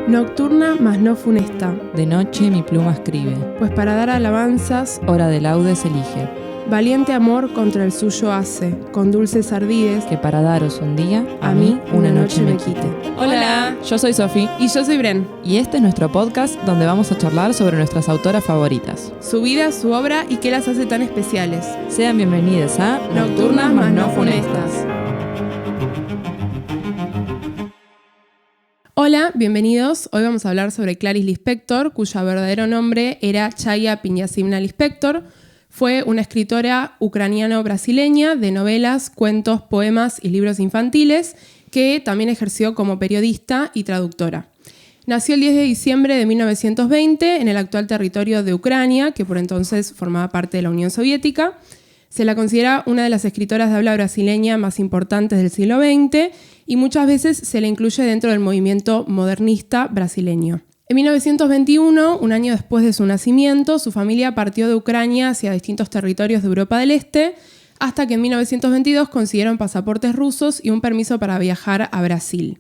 Nocturna, mas no funesta. De noche mi pluma escribe. Pues para dar alabanzas, Hora de laudes elige. valiente amor contra el suyo hace, con dulces ardides, Que para daros un día, a mí una noche me quite. Hola, yo soy Sofi. Y yo soy Bren. Y este es nuestro podcast donde vamos a charlar sobre nuestras autoras favoritas. Su vida, su obra y qué las hace tan especiales. Sean bienvenidos a Nocturnas, mas no funestas. Hola, bienvenidos. Hoy vamos a hablar sobre Clarice Lispector, cuyo verdadero nombre era Chaya Pinyasimna Lispector. Fue una escritora ucraniano-brasileña de novelas, cuentos, poemas y libros infantiles, que también ejerció como periodista y traductora. Nació el 10 de diciembre de 1920 en el actual territorio de Ucrania, que por entonces formaba parte de la Unión Soviética. Se la considera una de las escritoras de habla brasileña más importantes del siglo XX y muchas veces se la incluye dentro del movimiento modernista brasileño. En 1921, un año después de su nacimiento, su familia partió de Ucrania hacia distintos territorios de Europa del Este, hasta que en 1922 consiguieron pasaportes rusos y un permiso para viajar a Brasil.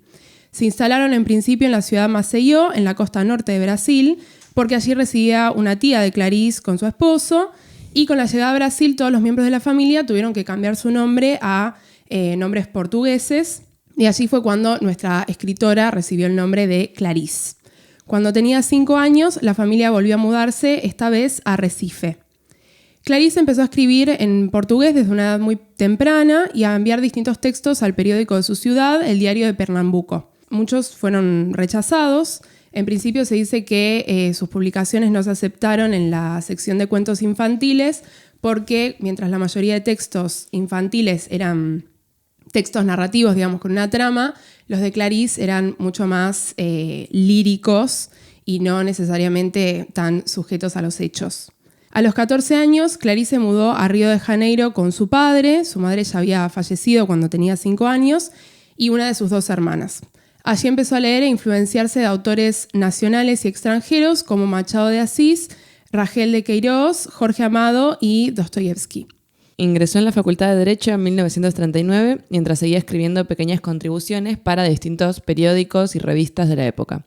Se instalaron en principio en la ciudad de Maceió, en la costa norte de Brasil, porque allí residía una tía de Clarice con su esposo, y con la llegada a Brasil todos los miembros de la familia tuvieron que cambiar su nombre a nombres portugueses, y allí fue cuando nuestra escritora recibió el nombre de Clarice. Cuando tenía 5 años, la familia volvió a mudarse, esta vez a Recife. Clarice empezó a escribir en portugués desde una edad muy temprana y a enviar distintos textos al periódico de su ciudad, el Diario de Pernambuco. Muchos fueron rechazados. En principio se dice que sus publicaciones no se aceptaron en la sección de cuentos infantiles porque mientras la mayoría de textos infantiles eran textos narrativos, digamos, con una trama, los de Clarice eran mucho más líricos y no necesariamente tan sujetos a los hechos. A los 14 años, Clarice se mudó a Río de Janeiro con su padre. Su madre ya había fallecido cuando tenía 5 años y una de sus 2 hermanas. Allí empezó a leer e influenciarse de autores nacionales y extranjeros como Machado de Asís, Rangel de Queiroz, Jorge Amado y Dostoyevsky. Ingresó en la Facultad de Derecho en 1939, mientras seguía escribiendo pequeñas contribuciones para distintos periódicos y revistas de la época.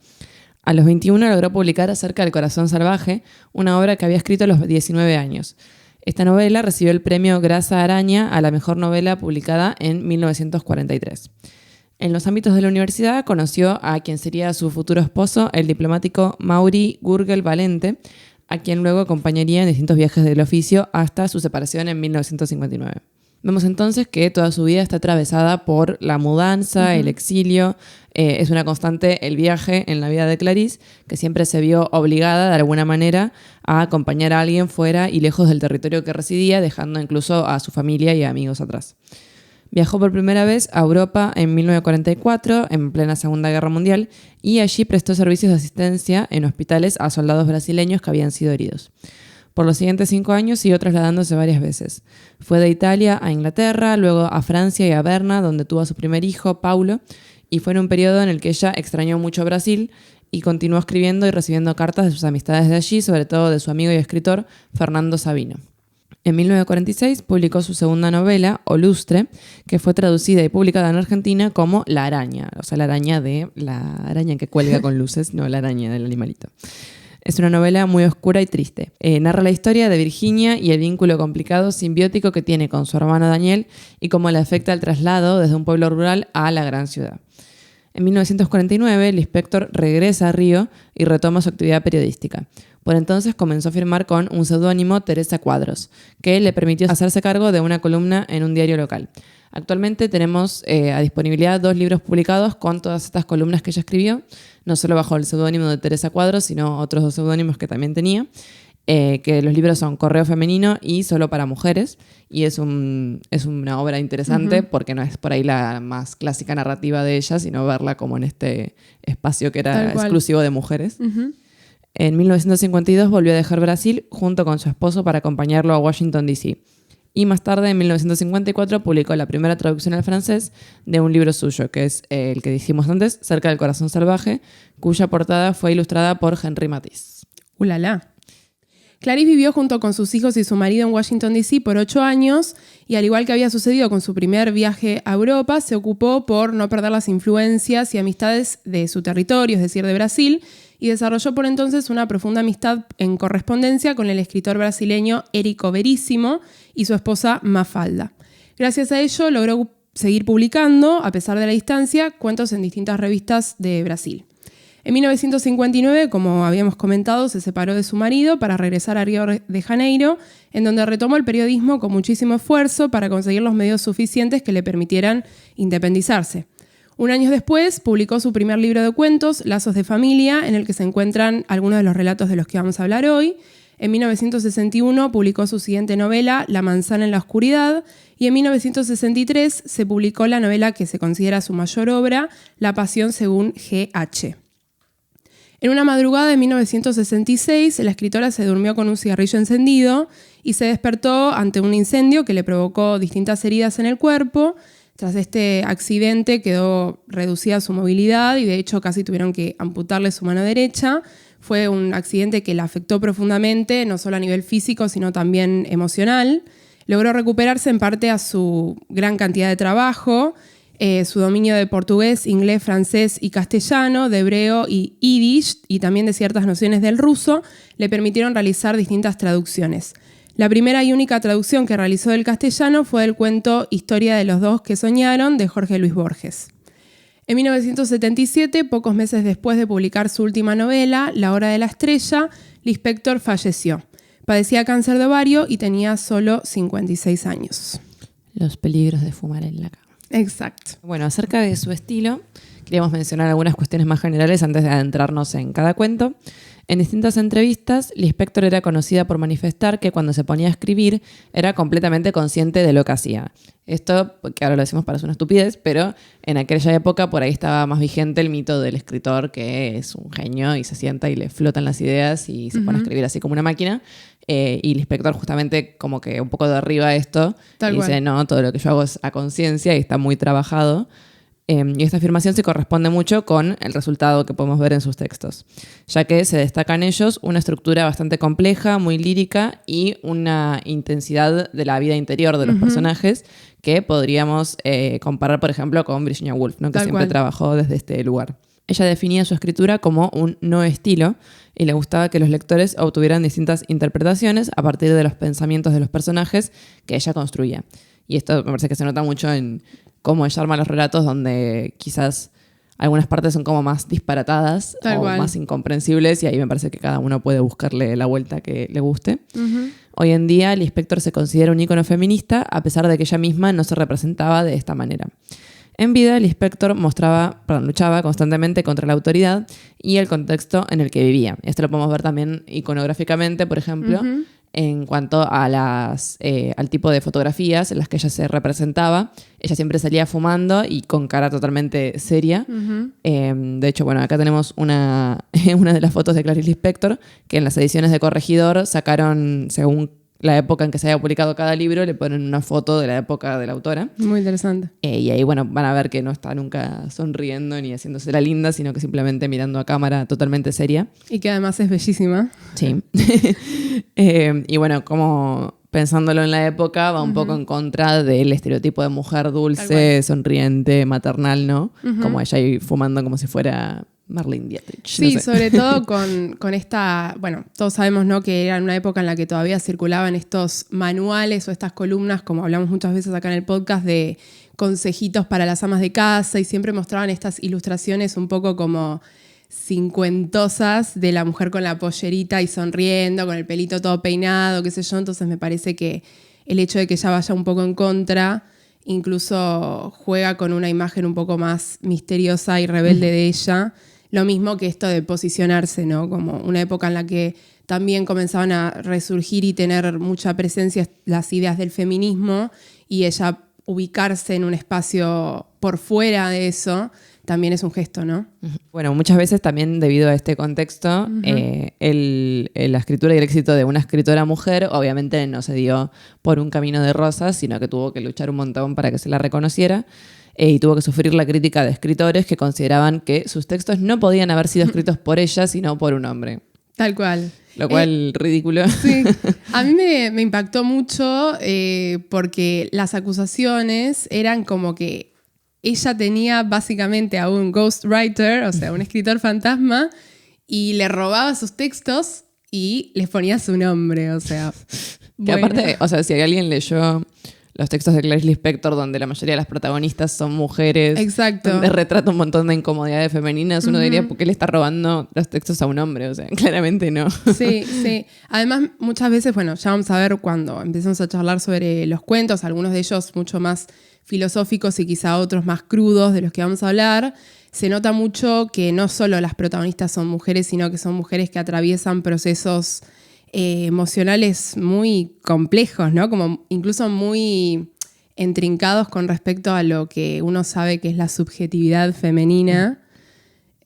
A los 21 logró publicar Acerca del corazón salvaje, una obra que había escrito a los 19 años. Esta novela recibió el premio Grasa Araña a la mejor novela publicada en 1943. En los ámbitos de la universidad conoció a quien sería su futuro esposo, el diplomático Mauri Gurgel Valente, a quien luego acompañaría en distintos viajes del oficio hasta su separación en 1959. Vemos entonces que toda su vida está atravesada por la mudanza, el exilio. Es una constante el viaje en la vida de Clarice, que siempre se vio obligada de alguna manera a acompañar a alguien fuera y lejos del territorio que residía, dejando incluso a su familia y amigos atrás. Viajó por primera vez a Europa en 1944, en plena Segunda Guerra Mundial, y allí prestó servicios de asistencia en hospitales a soldados brasileños que habían sido heridos. Por los siguientes 5 años siguió trasladándose varias veces. Fue de Italia a Inglaterra, luego a Francia y a Berna, donde tuvo a su primer hijo, Paulo, y fue en un periodo en el que ella extrañó mucho Brasil y continuó escribiendo y recibiendo cartas de sus amistades de allí, sobre todo de su amigo y escritor Fernando Sabino. En 1946 publicó su segunda novela, O Lustre, que fue traducida y publicada en Argentina como La araña, o sea, la araña que cuelga con luces, no la araña del animalito. Es una novela muy oscura y triste. Narra la historia de Virginia y el vínculo complicado simbiótico que tiene con su hermano Daniel y cómo le afecta el traslado desde un pueblo rural a la gran ciudad. En 1949, Lispector regresa a Río y retoma su actividad periodística. Por entonces comenzó a firmar con un seudónimo, Teresa Cuadros, que le permitió hacerse cargo de una columna en un diario local. Actualmente tenemos a disponibilidad 2 libros publicados con todas estas columnas que ella escribió, no solo bajo el seudónimo de Teresa Cuadros, sino otros 2 seudónimos que también tenía, que los libros son Correo Femenino y Solo para Mujeres, y es una obra interesante porque no es por ahí la más clásica narrativa de ella, sino verla como en este espacio que era exclusivo de mujeres. En 1952 volvió a dejar Brasil junto con su esposo para acompañarlo a Washington, D.C. Y más tarde, en 1954, publicó la primera traducción al francés de un libro suyo, que es el que dijimos antes, Cerca del corazón salvaje, cuya portada fue ilustrada por Henri Matisse. ¡Ulala! Clarice vivió junto con sus hijos y su marido en Washington, D.C. por 8 años y al igual que había sucedido con su primer viaje a Europa, se ocupó por no perder las influencias y amistades de su territorio, es decir, de Brasil, y desarrolló por entonces una profunda amistad en correspondencia con el escritor brasileño Érico Veríssimo y su esposa Mafalda. Gracias a ello logró seguir publicando, a pesar de la distancia, cuentos en distintas revistas de Brasil. En 1959, como habíamos comentado, se separó de su marido para regresar a Río de Janeiro, en donde retomó el periodismo con muchísimo esfuerzo para conseguir los medios suficientes que le permitieran independizarse. Un año después, publicó su primer libro de cuentos, Lazos de Familia, en el que se encuentran algunos de los relatos de los que vamos a hablar hoy. En 1961 publicó su siguiente novela, La manzana en la oscuridad, y en 1963 se publicó la novela que se considera su mayor obra, La pasión según G.H. En una madrugada de 1966, la escritora se durmió con un cigarrillo encendido y se despertó ante un incendio que le provocó distintas heridas en el cuerpo. Tras este accidente quedó reducida su movilidad y de hecho casi tuvieron que amputarle su mano derecha. Fue un accidente que la afectó profundamente, no solo a nivel físico, sino también emocional. Logró recuperarse en parte a su gran cantidad de trabajo. Su dominio de portugués, inglés, francés y castellano, de hebreo y yiddish, y también de ciertas nociones del ruso, le permitieron realizar distintas traducciones. La primera y única traducción que realizó del castellano fue del cuento Historia de los dos que soñaron, de Jorge Luis Borges. En 1977, pocos meses después de publicar su última novela, La hora de la estrella, Lispector falleció. Padecía cáncer de ovario y tenía solo 56 años. Los peligros de fumar en la cama. Exacto. Bueno, acerca de su estilo, queríamos mencionar algunas cuestiones más generales antes de adentrarnos en cada cuento. En distintas entrevistas, Lispector era conocida por manifestar que cuando se ponía a escribir era completamente consciente de lo que hacía. Esto, que ahora lo decimos parece una estupidez, pero en aquella época por ahí estaba más vigente el mito del escritor que es un genio y se sienta y le flotan las ideas y se pone a escribir así como una máquina. Y Lispector justamente como que un poco derriba esto y dice, no, todo lo que yo hago es a conciencia y está muy trabajado. Y esta afirmación se corresponde mucho con el resultado que podemos ver en sus textos, ya que se destaca en ellos una estructura bastante compleja, muy lírica y una intensidad de la vida interior de los personajes que podríamos comparar, por ejemplo, con Virginia Woolf, ¿no? Que siempre trabajó desde este lugar. Ella definía su escritura como un no estilo y le gustaba que los lectores obtuvieran distintas interpretaciones a partir de los pensamientos de los personajes que ella construía. Y esto me parece que se nota mucho en cómo ella arma los relatos, donde quizás algunas partes son como más disparatadas o más incomprensibles, y ahí me parece que cada uno puede buscarle la vuelta que le guste. Hoy en día, Lispector se considera un ícono feminista, a pesar de que ella misma no se representaba de esta manera. En vida, Lispector luchaba constantemente contra la autoridad y el contexto en el que vivía. Esto lo podemos ver también iconográficamente, por ejemplo, en cuanto a al tipo de fotografías en las que ella se representaba. Ella siempre salía fumando y con cara totalmente seria. De hecho, bueno, acá tenemos una de las fotos de Clarice Lispector, que en las ediciones de Corregidor sacaron, según la época en que se haya publicado cada libro, le ponen una foto de la época de la autora. Muy interesante. Y ahí, bueno, van a ver que no está nunca sonriendo ni haciéndose la linda, sino que simplemente mirando a cámara totalmente seria. Y que además es bellísima. Sí. Y bueno, como pensándolo en la época, va un poco en contra del estereotipo de mujer dulce, sonriente, maternal, ¿no? Como ella ahí fumando como si fuera Marlene Dietrich. Sí, no sé. Sobre todo con esta, bueno, todos sabemos, ¿no?, que era una época en la que todavía circulaban estos manuales o estas columnas, como hablamos muchas veces acá en el podcast, de consejitos para las amas de casa, y siempre mostraban estas ilustraciones un poco como cincuentosas de la mujer con la pollerita y sonriendo, con el pelito todo peinado, qué sé yo. Entonces me parece que el hecho de que ella vaya un poco en contra incluso juega con una imagen un poco más misteriosa y rebelde de ella. Lo mismo que esto de posicionarse, ¿no? Como una época en la que también comenzaban a resurgir y tener mucha presencia las ideas del feminismo, y ella ubicarse en un espacio por fuera de eso también es un gesto, ¿no? Bueno, muchas veces también debido a este contexto, la escritura y el éxito de una escritora mujer obviamente no se dio por un camino de rosas, sino que tuvo que luchar un montón para que se la reconociera. Y tuvo que sufrir la crítica de escritores que consideraban que sus textos no podían haber sido escritos por ella, sino por un hombre. Tal cual. Lo cual, ridículo. Sí, a mí me impactó mucho porque las acusaciones eran como que ella tenía básicamente a un ghostwriter, o sea, un escritor fantasma, y le robaba sus textos y les ponía su nombre, o sea. Que aparte, o sea, si alguien leyó los textos de Clarice Lispector, donde la mayoría de las protagonistas son mujeres, exacto, donde retrata un montón de incomodidades femeninas, uno diría, ¿por qué le está robando los textos a un hombre? O sea, claramente no. Sí, sí. Además, muchas veces, bueno, ya vamos a ver cuando empecemos a charlar sobre los cuentos, algunos de ellos mucho más filosóficos y quizá otros más crudos de los que vamos a hablar, se nota mucho que no solo las protagonistas son mujeres, sino que son mujeres que atraviesan procesos emocionales muy complejos, ¿no? Como incluso muy intrincados con respecto a lo que uno sabe que es la subjetividad femenina.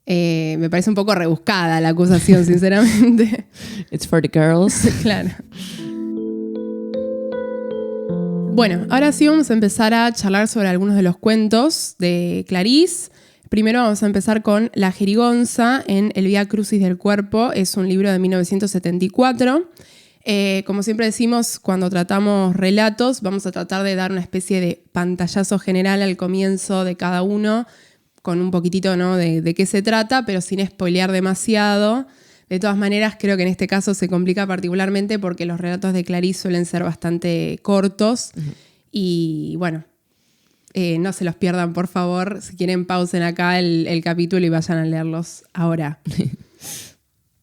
Me parece un poco rebuscada la acusación, sinceramente. It's for the girls. Claro. Bueno, ahora sí vamos a empezar a charlar sobre algunos de los cuentos de Clarice. Primero vamos a empezar con La Jerigonza en El Vía Crucis del Cuerpo. Es un libro de 1974. Como siempre decimos, cuando tratamos relatos, vamos a tratar de dar una especie de pantallazo general al comienzo de cada uno, con un poquitito, ¿no?, de qué se trata, pero sin spoilear demasiado. De todas maneras, creo que en este caso se complica particularmente porque los relatos de Clarice suelen ser bastante cortos. Uh-huh. Y bueno, no se los pierdan, por favor. Si quieren, pausen acá el capítulo y vayan a leerlos ahora.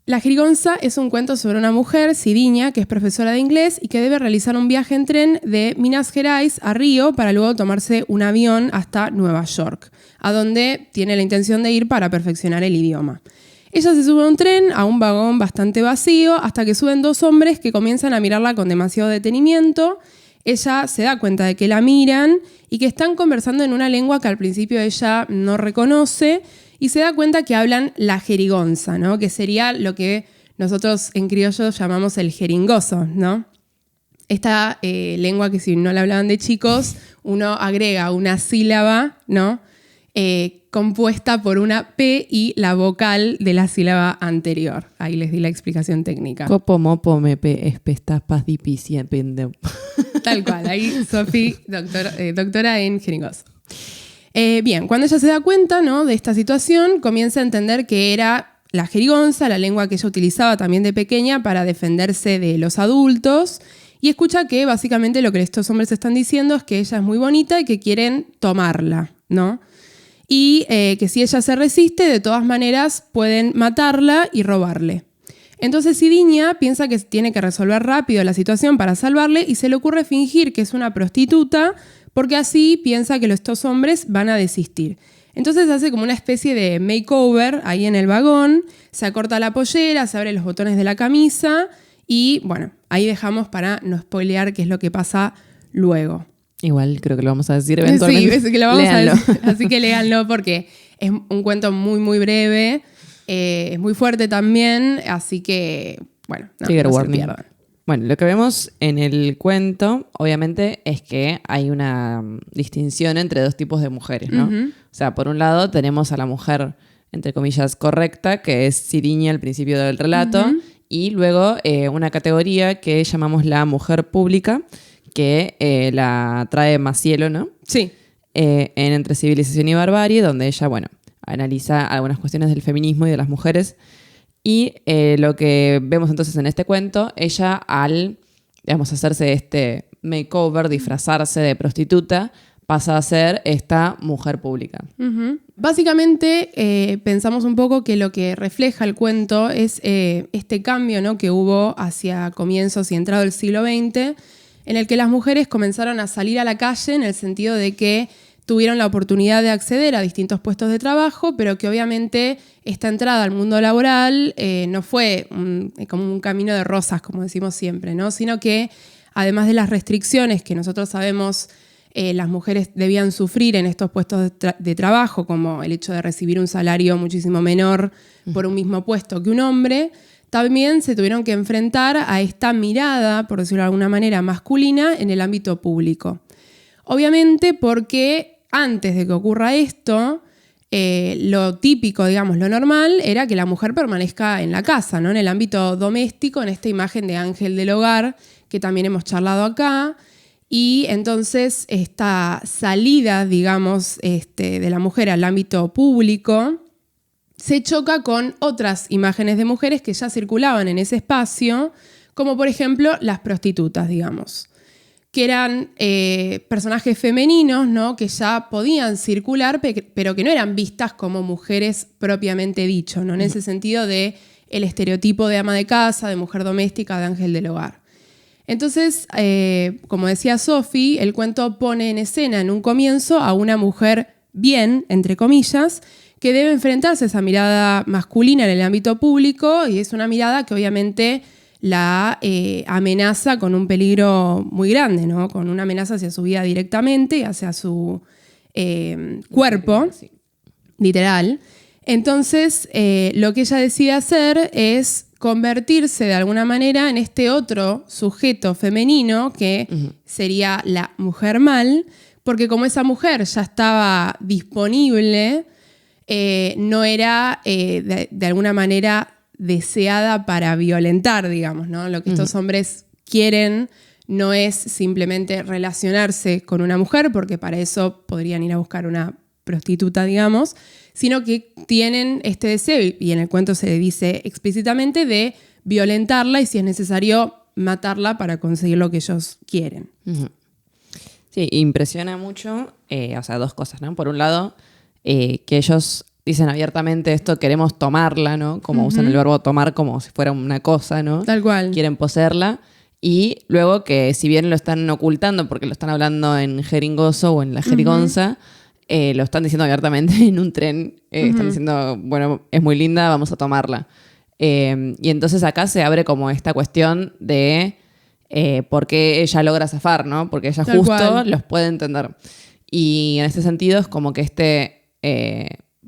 La Jerigonza es un cuento sobre una mujer, Sidiña, que es profesora de inglés y que debe realizar un viaje en tren de Minas Gerais a Río para luego tomarse un avión hasta Nueva York, a donde tiene la intención de ir para perfeccionar el idioma. Ella se sube a un tren, a un vagón bastante vacío, hasta que suben dos hombres que comienzan a mirarla con demasiado detenimiento. Ella se da cuenta de que la miran y que están conversando en una lengua que al principio ella no reconoce y se da cuenta que hablan la jerigonza, ¿no?, que sería lo que nosotros en criollo llamamos el jeringoso, ¿no? Esta lengua que si no la hablaban de chicos, uno agrega una sílaba, ¿no?, compuesta por una P y la vocal de la sílaba anterior. Ahí les di la explicación técnica. Copo, mopo, mepe, espestapas, dipicia, pende. Tal cual, ahí Sofi, doctora en jeringoso. Bien, cuando ella se da cuenta, ¿no?, de esta situación, comienza a entender que era la jerigonza, la lengua que ella utilizaba también de pequeña para defenderse de los adultos, y escucha que básicamente lo que estos hombres están diciendo es que ella es muy bonita y que quieren tomarla, ¿no? Y que si ella se resiste, de todas maneras pueden matarla y robarle. Entonces Sidiña piensa que tiene que resolver rápido la situación para salvarle y se le ocurre fingir que es una prostituta porque así piensa que estos hombres van a desistir. Entonces hace como una especie de makeover ahí en el vagón, se acorta la pollera, se abre los botones de la camisa y bueno, ahí dejamos para no spoilear qué es lo que pasa luego. Igual creo que lo vamos a decir eventualmente. Sí, es que lo vamos a decir, así que léanlo porque es un cuento muy, muy breve, es muy fuerte también, así que, bueno, no se pierdan. Bueno, lo que vemos en el cuento, obviamente, es que hay una distinción entre dos tipos de mujeres, ¿no? Uh-huh. O sea, por un lado tenemos a la mujer, entre comillas, correcta, que es Sidiña al principio del relato, uh-huh, y luego una categoría que llamamos la mujer pública, que la trae Macielo, ¿no? Sí. En Entre Civilización y Barbarie, donde ella, bueno, analiza algunas cuestiones del feminismo y de las mujeres. Y lo que vemos entonces en este cuento, ella al, digamos, hacerse este makeover, disfrazarse de prostituta, pasa a ser esta mujer pública. Uh-huh. Básicamente pensamos un poco que lo que refleja el cuento es este cambio, ¿no?, que hubo hacia comienzos y entrado del siglo XX, en el que las mujeres comenzaron a salir a la calle en el sentido de que tuvieron la oportunidad de acceder a distintos puestos de trabajo, pero que obviamente esta entrada al mundo laboral no fue como un camino de rosas, como decimos siempre, ¿no?, sino que además de las restricciones que nosotros sabemos las mujeres debían sufrir en estos puestos de trabajo, como el hecho de recibir un salario muchísimo menor por un mismo puesto que un hombre, también se tuvieron que enfrentar a esta mirada, por decirlo de alguna manera, masculina en el ámbito público. Obviamente porque antes de que ocurra esto, lo típico, digamos, lo normal era que la mujer permanezca en la casa, ¿no? En el ámbito doméstico, en esta imagen de ángel del hogar que también hemos charlado acá. Y entonces esta salida, digamos, de la mujer al ámbito público se choca con otras imágenes de mujeres que ya circulaban en ese espacio, como por ejemplo las prostitutas, digamos, que eran personajes femeninos, ¿no? Que ya podían circular, pero que no eran vistas como mujeres propiamente dicho, ¿no? En ese sentido de el estereotipo de ama de casa, de mujer doméstica, de ángel del hogar. Entonces, como decía Sofi, el cuento pone en escena en un comienzo a una mujer bien, entre comillas, que debe enfrentarse a esa mirada masculina en el ámbito público, y es una mirada que obviamente la amenaza con un peligro muy grande, ¿no? Con una amenaza hacia su vida directamente, hacia su cuerpo, Sí. literal. Entonces, lo que ella decide hacer es convertirse de alguna manera en este otro sujeto femenino que sería la mujer mal, porque como esa mujer ya estaba disponible, no era de alguna manera deseada para violentar, digamos, ¿no? Lo que estos hombres quieren no es simplemente relacionarse con una mujer, porque para eso podrían ir a buscar una prostituta, digamos, sino que tienen este deseo, y en el cuento se le dice explícitamente, de violentarla y si es necesario matarla para conseguir lo que ellos quieren. Sí, impresiona mucho, o sea, dos cosas, ¿no? Por un lado, que ellos dicen abiertamente esto, queremos tomarla, ¿no? Como usan el verbo tomar como si fuera una cosa, ¿no? Tal cual. Quieren poseerla. Y luego que si bien lo están ocultando porque lo están hablando en jeringoso o en la jerigonza, lo están diciendo abiertamente en un tren. Están diciendo, bueno, es muy linda, vamos a tomarla. Y entonces acá se abre como esta cuestión de por qué ella logra zafar, ¿no? Porque ella Tal justo cual. los puede entender. Y en este sentido es como que este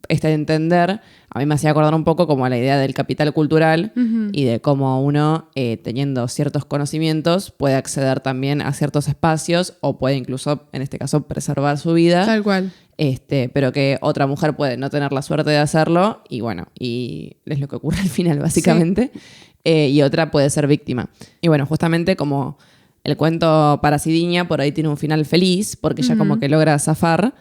entender a mí me hacía acordar un poco como a la idea del capital cultural y de cómo uno, teniendo ciertos conocimientos, puede acceder también a ciertos espacios o puede incluso, en este caso, preservar su vida. Tal cual. Pero que otra mujer puede no tener la suerte de hacerlo y bueno, y es lo que ocurre al final básicamente. Y otra puede ser víctima. Y bueno, justamente como el cuento para Sidiña por ahí tiene un final feliz porque ella como que logra zafar.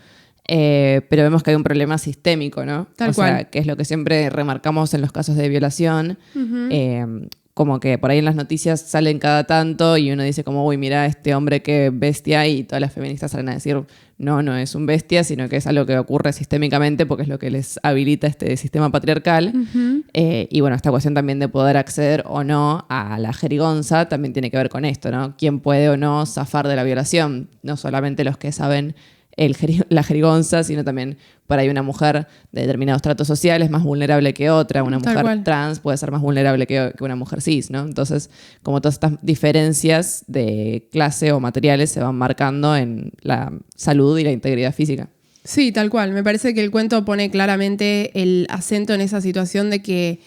Pero vemos que hay un problema sistémico, ¿no? Tal o sea, cual. que es lo que siempre remarcamos en los casos de violación. Como que por ahí en las noticias salen cada tanto y uno dice como, uy, mira este hombre qué bestia, y todas las feministas salen a decir, no, no es un bestia, sino que es algo que ocurre sistémicamente porque es lo que les habilita este sistema patriarcal. Y bueno, esta cuestión también de poder acceder o no a la jerigonza también tiene que ver con esto, ¿no? ¿Quién puede o no zafar de la violación? No solamente los que saben la jerigonza, sino también por ahí una mujer de determinados tratos sociales más vulnerable que otra, una Tal mujer cual. trans puede ser más vulnerable que una mujer cis, ¿no? Entonces, como todas estas diferencias de clase o materiales se van marcando en la salud y la integridad física. Sí, tal cual. Me parece que el cuento pone claramente el acento en esa situación de que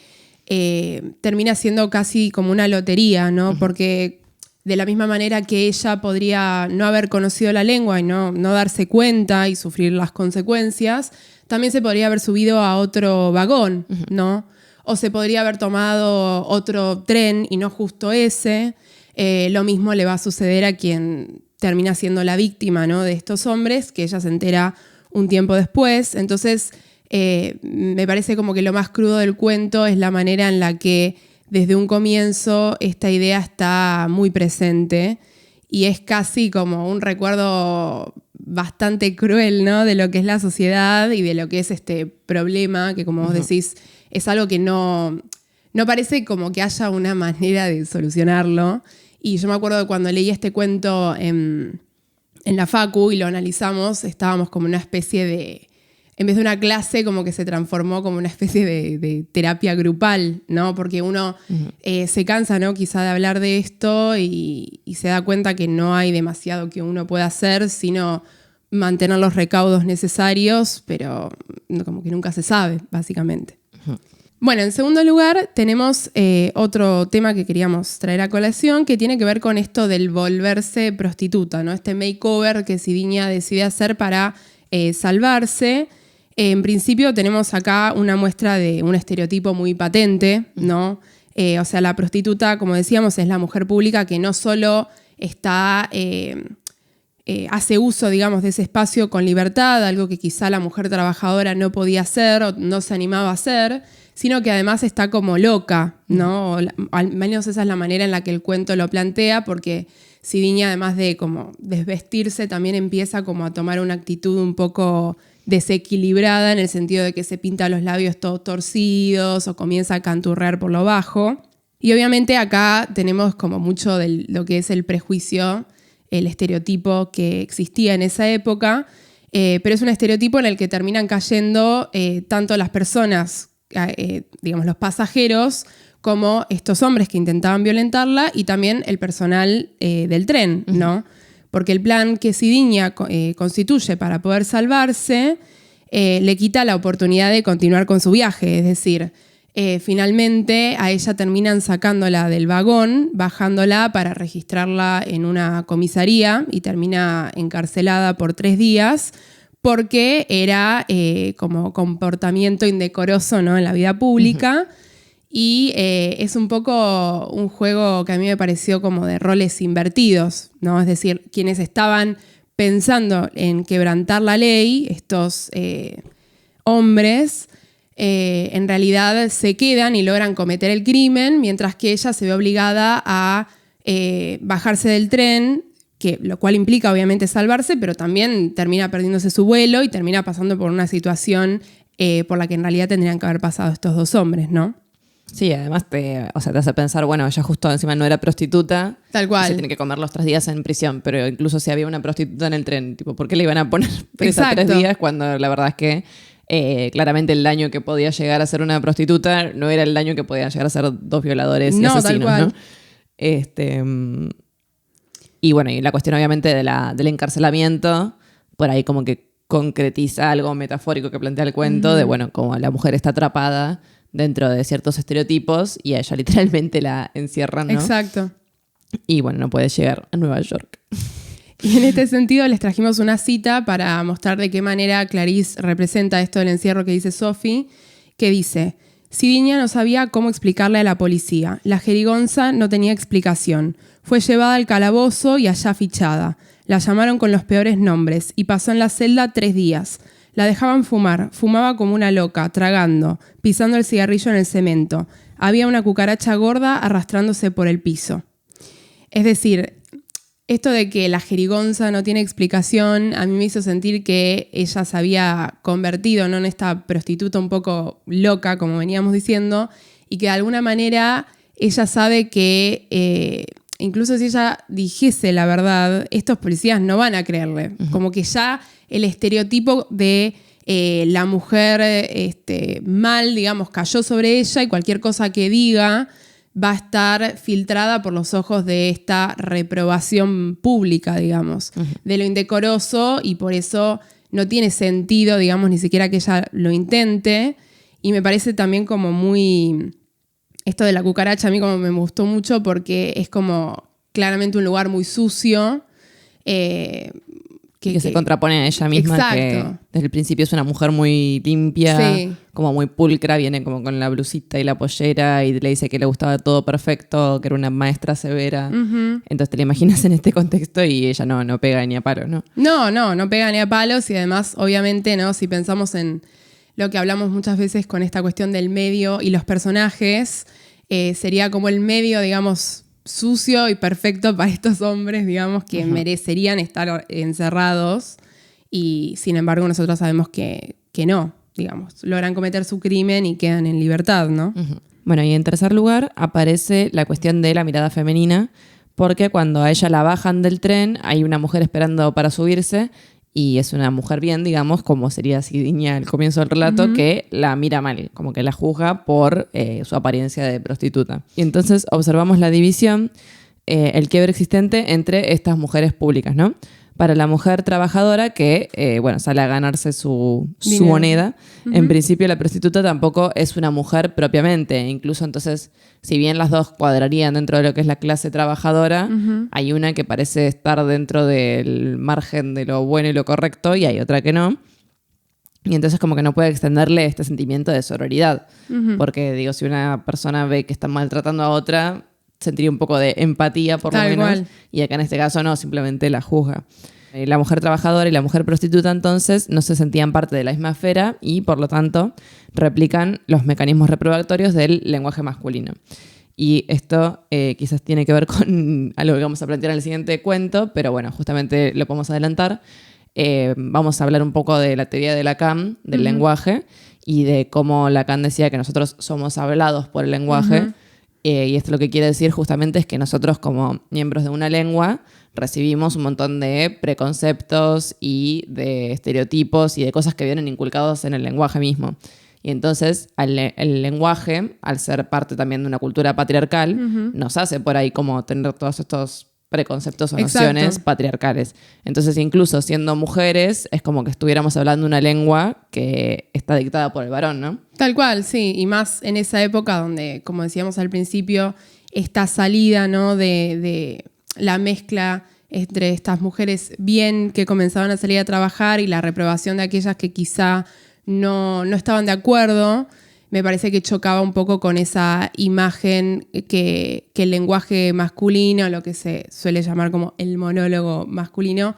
termina siendo casi como una lotería, ¿no? Porque de la misma manera que ella podría no haber conocido la lengua y no darse cuenta y sufrir las consecuencias, también se podría haber subido a otro vagón, ¿no? O se podría haber tomado otro tren y no justo ese. Lo mismo le va a suceder a quien termina siendo la víctima, ¿no? De estos hombres, que ella se entera un tiempo después. Entonces, me parece como que lo más crudo del cuento es la manera en la que desde un comienzo esta idea está muy presente y es casi como un recuerdo bastante cruel, ¿no? De lo que es la sociedad y de lo que es este problema, que como vos decís, es algo que no parece como que haya una manera de solucionarlo. Y yo me acuerdo de cuando leí este cuento en la facu y lo analizamos, estábamos como una especie de... En vez de una clase, como que se transformó como una especie de terapia grupal, ¿no? Porque uno se cansa, ¿no? Quizá de hablar de esto y se da cuenta que no hay demasiado que uno pueda hacer, sino mantener los recaudos necesarios, pero como que nunca se sabe, básicamente. Bueno, en segundo lugar, tenemos otro tema que queríamos traer a colación, que tiene que ver con esto del volverse prostituta, ¿no? Este makeover que Sidiña decide hacer para salvarse. En principio tenemos acá una muestra de un estereotipo muy patente, ¿no? O sea, la prostituta, como decíamos, es la mujer pública que no solo está, hace uso, digamos, de ese espacio con libertad, algo que quizá la mujer trabajadora no podía hacer o no se animaba a hacer, sino que además está como loca, ¿no? Al menos esa es la manera en la que el cuento lo plantea, porque Sidinia, además de como desvestirse, también empieza como a tomar una actitud un poco desequilibrada en el sentido de que se pinta los labios todos torcidos o comienza a canturrear por lo bajo. Y obviamente acá tenemos como mucho de lo que es el prejuicio, el estereotipo que existía en esa época, pero es un estereotipo en el que terminan cayendo tanto las personas, digamos los pasajeros, como estos hombres que intentaban violentarla y también el personal del tren, ¿no? Porque el plan que Sidinia constituye para poder salvarse le quita la oportunidad de continuar con su viaje. Es decir, finalmente a ella terminan sacándola del vagón, bajándola para registrarla en una comisaría y termina encarcelada por 3 días porque era como comportamiento indecoroso, ¿no? En la vida pública. Y es un poco un juego que a mí me pareció como de roles invertidos, ¿no? Es decir, quienes estaban pensando en quebrantar la ley, estos hombres, en realidad se quedan y logran cometer el crimen, mientras que ella se ve obligada a bajarse del tren, lo cual implica obviamente salvarse, pero también termina perdiéndose su vuelo y termina pasando por una situación por la que en realidad tendrían que haber pasado estos 2 hombres, ¿no? Sí, además te hace pensar, bueno, ella justo encima no era prostituta. Tal cual. Se tiene que comer los 3 días en prisión, pero incluso si había una prostituta en el tren, tipo, ¿por qué le iban a poner presa 3 días cuando la verdad es que claramente el daño que podía llegar a ser una prostituta no era el daño que podían llegar a ser 2 violadores y asesinos, tal cual. ¿No? Y bueno, y la cuestión obviamente del encarcelamiento, por ahí como que concretiza algo metafórico que plantea el cuento, de bueno, como la mujer está atrapada dentro de ciertos estereotipos y a ella literalmente la encierran, ¿no? Exacto. Y bueno, no puede llegar a Nueva York. Y en este sentido les trajimos una cita para mostrar de qué manera Clarice representa esto del encierro que dice Sophie, que dice: Sidinia no sabía cómo explicarle a la policía. La jerigonza no tenía explicación. Fue llevada al calabozo y allá fichada. La llamaron con los peores nombres y pasó en la celda 3 días. La dejaban fumar, fumaba como una loca, tragando, pisando el cigarrillo en el cemento. Había una cucaracha gorda arrastrándose por el piso. Es decir, esto de que la jerigonza no tiene explicación, a mí me hizo sentir que ella se había convertido, ¿no?, en esta prostituta un poco loca, como veníamos diciendo, y que de alguna manera ella sabe que incluso si ella dijese la verdad, estos policías no van a creerle. Como que ya el estereotipo de la mujer mal, digamos, cayó sobre ella y cualquier cosa que diga va a estar filtrada por los ojos de esta reprobación pública, digamos, de lo indecoroso, y por eso no tiene sentido, digamos, ni siquiera que ella lo intente. Y me parece también como muy... Esto de la cucaracha a mí como me gustó mucho porque es como claramente un lugar muy sucio. Que se contrapone a ella misma. Exacto. Que desde el principio es una mujer muy limpia, sí, como muy pulcra, viene como con la blusita y la pollera y le dice que le gustaba todo perfecto, que era una maestra severa. Entonces te la imaginas en este contexto y ella no pega ni a palos, ¿no? No pega ni a palos, y además obviamente, ¿no?, si pensamos en lo que hablamos muchas veces con esta cuestión del medio y los personajes, sería como el medio, digamos, sucio y perfecto para estos hombres, digamos, que merecerían estar encerrados, y sin embargo nosotros sabemos que no, digamos, logran cometer su crimen y quedan en libertad, ¿no? Bueno, y en tercer lugar aparece la cuestión de la mirada femenina, porque cuando a ella la bajan del tren hay una mujer esperando para subirse, y es una mujer bien, digamos, como sería Sidinia al comienzo del relato, que la mira mal, como que la juzga por su apariencia de prostituta. Y entonces observamos la división, el quiebre existente entre estas mujeres públicas, ¿no? Para la mujer trabajadora que, sale a ganarse su moneda, en principio la prostituta tampoco es una mujer propiamente. Incluso entonces, si bien las dos cuadrarían dentro de lo que es la clase trabajadora, hay una que parece estar dentro del margen de lo bueno y lo correcto y hay otra que no. Y entonces como que no puede extenderle este sentimiento de sororidad. Porque, digo, si una persona ve que está maltratando a otra, sentiría un poco de empatía, por lo menos. Tal cual. Y acá en este caso no, simplemente la juzga. La mujer trabajadora y la mujer prostituta entonces no se sentían parte de la misma esfera y, por lo tanto, replican los mecanismos reproductorios del lenguaje masculino. Y esto quizás tiene que ver con algo que vamos a plantear en el siguiente cuento, pero bueno, justamente lo podemos adelantar. Vamos a hablar un poco de la teoría de Lacan, del lenguaje, y de cómo Lacan decía que nosotros somos hablados por el lenguaje. Y esto lo que quiere decir justamente es que nosotros, como miembros de una lengua, recibimos un montón de preconceptos y de estereotipos y de cosas que vienen inculcados en el lenguaje mismo. Y entonces el lenguaje, al ser parte también de una cultura patriarcal, nos hace por ahí como tener todos estos preconceptos o nociones patriarcales. Entonces, incluso siendo mujeres, es como que estuviéramos hablando una lengua que está dictada por el varón, ¿no? Tal cual, sí. Y más en esa época donde, como decíamos al principio, esta salida, ¿no? de la mezcla entre estas mujeres bien que comenzaban a salir a trabajar y la reprobación de aquellas que quizá no estaban de acuerdo, me parece que chocaba un poco con esa imagen que el lenguaje masculino, lo que se suele llamar como el monólogo masculino,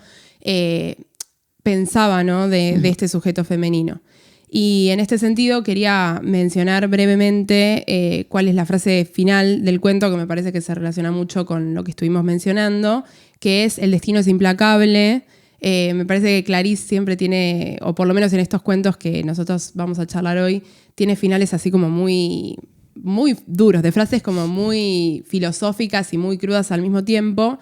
pensaba, ¿no? de este sujeto femenino. Y en este sentido quería mencionar brevemente cuál es la frase final del cuento, que me parece que se relaciona mucho con lo que estuvimos mencionando, que es: el destino es implacable. Me parece que Clarice siempre tiene, o por lo menos en estos cuentos que nosotros vamos a charlar hoy, tiene finales así como muy, muy duros, de frases como muy filosóficas y muy crudas al mismo tiempo.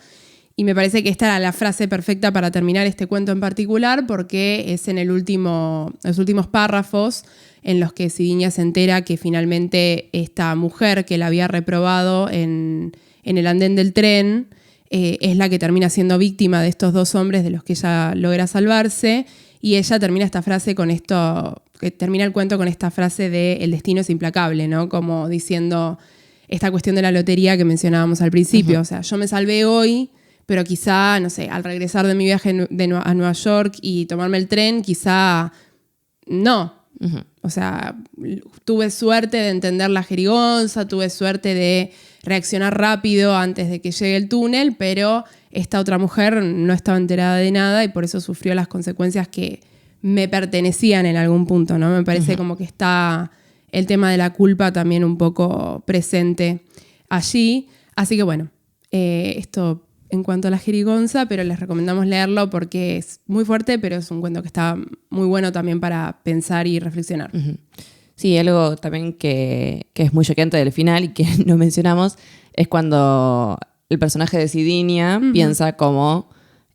Y me parece que esta era la frase perfecta para terminar este cuento en particular, porque es en los últimos párrafos en los que Sidinia se entera que finalmente esta mujer que la había reprobado en el andén del tren es la que termina siendo víctima de estos dos hombres de los que ella logra salvarse. Y ella termina esta frase con esto, que termina el cuento con esta frase de el destino es implacable, ¿no? Como diciendo esta cuestión de la lotería que mencionábamos al principio. O sea, yo me salvé hoy, pero quizá, no sé, al regresar de mi viaje a Nueva York y tomarme el tren, quizá no. O sea, tuve suerte de entender la jerigonza, tuve suerte de reaccionar rápido antes de que llegue el túnel, pero esta otra mujer no estaba enterada de nada y por eso sufrió las consecuencias que me pertenecían en algún punto, ¿no? Me parece como que está el tema de la culpa también un poco presente allí. Así que bueno, esto en cuanto a la jerigonza, pero les recomendamos leerlo porque es muy fuerte, pero es un cuento que está muy bueno también para pensar y reflexionar. Sí, algo también que es muy choqueante del final y que no mencionamos es cuando el personaje de Sidinia piensa como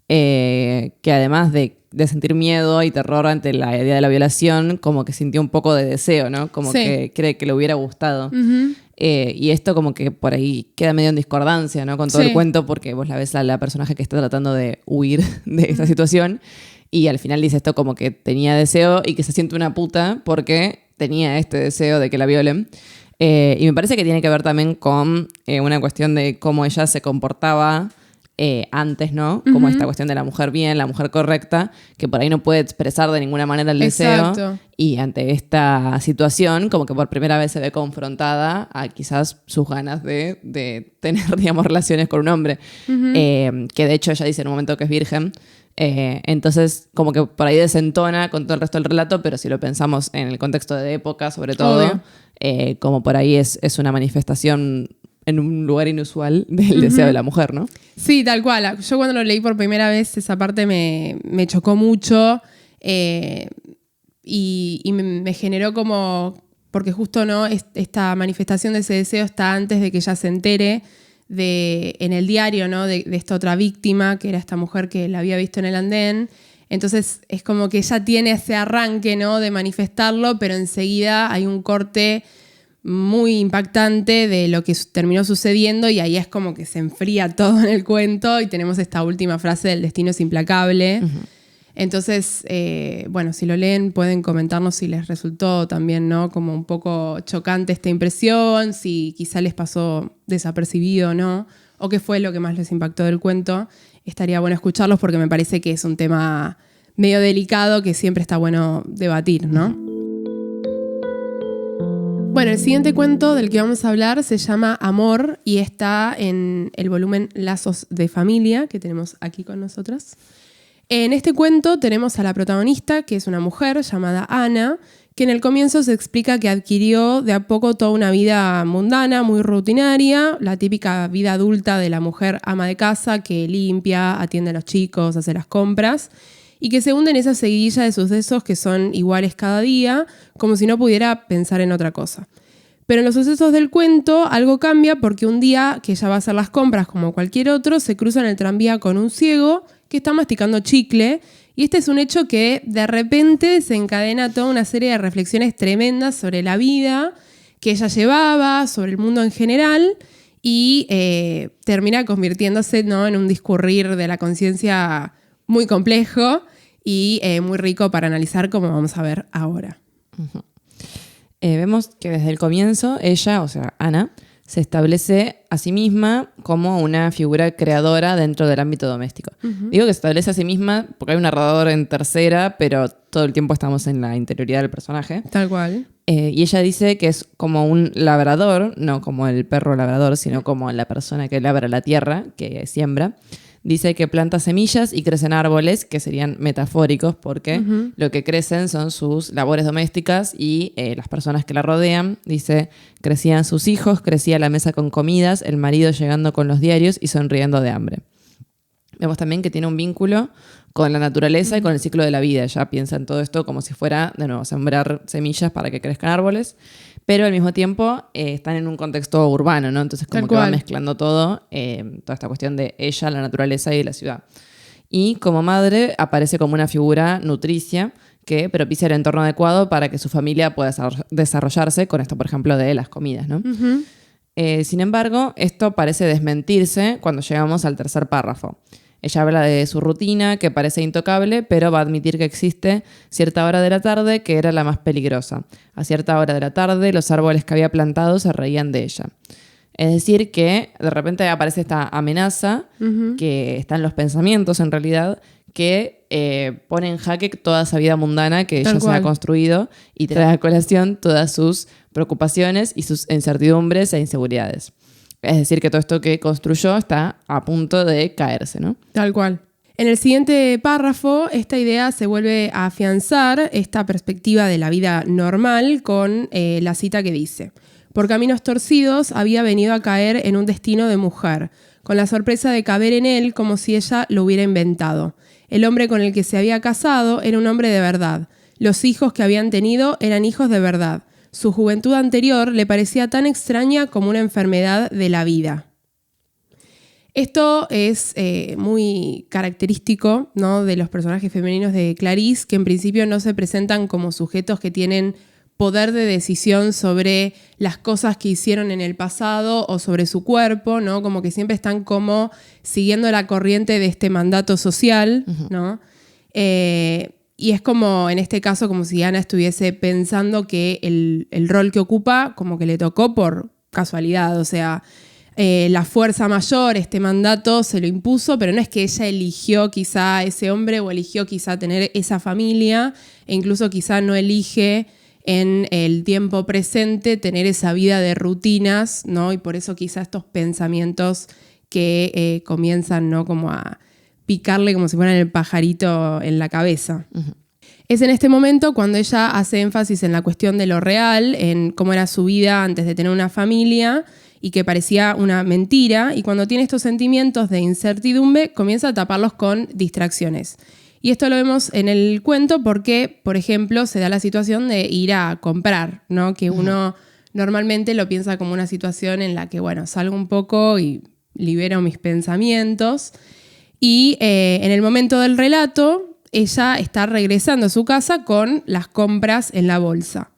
que además de sentir miedo y terror ante la idea de la violación, como que sintió un poco de deseo, ¿no? Como que cree que le hubiera gustado. Y esto como que por ahí queda medio en discordancia, ¿no? Con todo el cuento, porque vos la ves a la personaje que está tratando de huir de esta situación y al final dice esto como que tenía deseo y que se siente una puta porque tenía este deseo de que la violen. Y me parece que tiene que ver también con una cuestión de cómo ella se comportaba antes, ¿no? Como esta cuestión de la mujer bien, la mujer correcta, que por ahí no puede expresar de ninguna manera el deseo. Y ante esta situación, como que por primera vez se ve confrontada a quizás sus ganas de tener, digamos, relaciones con un hombre. Que de hecho ella dice en un momento que es virgen. Entonces, como que por ahí desentona con todo el resto del relato, pero si lo pensamos en el contexto de época, sobre todo, como por ahí es una manifestación en un lugar inusual del deseo de la mujer, ¿no? Sí, tal cual. Yo cuando lo leí por primera vez, esa parte me chocó mucho y me generó como... Porque justo, ¿no? Esta manifestación de ese deseo está antes de que ella se entere en el diario, ¿no? de esta otra víctima, que era esta mujer que la había visto en el andén. Entonces es como que ella tiene ese arranque, ¿no? de manifestarlo, pero enseguida hay un corte muy impactante de lo que terminó sucediendo y ahí es como que se enfría todo en el cuento y tenemos esta última frase del destino es implacable. Entonces, bueno, si lo leen pueden comentarnos si les resultó también, ¿no? como un poco chocante esta impresión, si quizá les pasó desapercibido, ¿no? O qué fue lo que más les impactó del cuento. Estaría bueno escucharlos porque me parece que es un tema medio delicado que siempre está bueno debatir, ¿no? Bueno, el siguiente cuento del que vamos a hablar se llama Amor y está en el volumen Lazos de Familia, que tenemos aquí con nosotras. En este cuento tenemos a la protagonista, que es una mujer llamada Ana, que en el comienzo se explica que adquirió de a poco toda una vida mundana, muy rutinaria, la típica vida adulta de la mujer ama de casa que limpia, atiende a los chicos, hace las compras, y que se hunde en esa seguidilla de sucesos que son iguales cada día, como si no pudiera pensar en otra cosa. Pero en los sucesos del cuento algo cambia porque un día que ella va a hacer las compras como cualquier otro, se cruza en el tranvía con un ciego que está masticando chicle, y este es un hecho que de repente desencadena toda una serie de reflexiones tremendas sobre la vida que ella llevaba, sobre el mundo en general, y termina convirtiéndose, ¿no?, en un discurrir de la conciencia muy complejo y muy rico para analizar, como vamos a ver ahora. Uh-huh. Vemos que desde el comienzo ella, o sea, Ana, se establece a sí misma como una figura creadora dentro del ámbito doméstico. Uh-huh. Digo que se establece a sí misma porque hay un narrador en tercera, pero todo el tiempo estamos en la interioridad del personaje. Tal cual. Y ella dice que es como un labrador, no como el perro labrador, sino como la persona que labra la tierra, que siembra. Dice que planta semillas y crecen árboles, que serían metafóricos porque lo que crecen son sus labores domésticas y las personas que la rodean. Dice, crecían sus hijos, crecía la mesa con comidas, el marido llegando con los diarios y sonriendo de hambre. Vemos también que tiene un vínculo con la naturaleza y con el ciclo de la vida. Ella piensa en todo esto como si fuera, de nuevo, sembrar semillas para que crezcan árboles, pero al mismo tiempo están en un contexto urbano, ¿no? Entonces como que va mezclando todo, toda esta cuestión de ella, la naturaleza y la ciudad. Y como madre aparece como una figura nutricia que propicia el entorno adecuado para que su familia pueda desarrollarse con esto, por ejemplo, de las comidas, ¿no? Uh-huh. Sin embargo, esto parece desmentirse cuando llegamos al tercer párrafo. Ella habla de su rutina, que parece intocable, pero va a admitir que existe cierta hora de la tarde que era la más peligrosa. A cierta hora de la tarde, los árboles que había plantado se reían de ella. Es decir, que de repente aparece esta amenaza, que está en los pensamientos en realidad, que pone en jaque toda esa vida mundana que ella se ha construido y trae a colación todas sus preocupaciones y sus incertidumbres e inseguridades. Es decir, que todo esto que construyó está a punto de caerse, ¿no? Tal cual. En el siguiente párrafo, esta idea se vuelve a afianzar, esta perspectiva de la vida normal, con la cita que dice: por caminos torcidos había venido a caer en un destino de mujer, con la sorpresa de caber en él como si ella lo hubiera inventado. El hombre con el que se había casado era un hombre de verdad. Los hijos que habían tenido eran hijos de verdad. Su juventud anterior le parecía tan extraña como una enfermedad de la vida. Esto es muy característico, ¿no?, de los personajes femeninos de Clarice, que en principio no se presentan como sujetos que tienen poder de decisión sobre las cosas que hicieron en el pasado o sobre su cuerpo, ¿no? Como que siempre están como siguiendo la corriente de este mandato social, ¿no? Y es como, en este caso, como si Ana estuviese pensando que el rol que ocupa como que le tocó por casualidad. O sea, la fuerza mayor, este mandato, se lo impuso, pero no es que ella eligió quizá a ese hombre o eligió quizá tener esa familia, e incluso quizá no elige en el tiempo presente tener esa vida de rutinas, ¿no? Y por eso quizá estos pensamientos que comienzan, ¿no?, como a picarle como si fueran el pajarito en la cabeza. Uh-huh. Es en este momento cuando ella hace énfasis en la cuestión de lo real, en cómo era su vida antes de tener una familia y que parecía una mentira, y cuando tiene estos sentimientos de incertidumbre comienza a taparlos con distracciones. Y esto lo vemos en el cuento porque, por ejemplo, se da la situación de ir a comprar, ¿no? Que uno normalmente lo piensa como una situación en la que, bueno, salgo un poco y libero mis pensamientos. Y en el momento del relato, ella está regresando a su casa con las compras en la bolsa.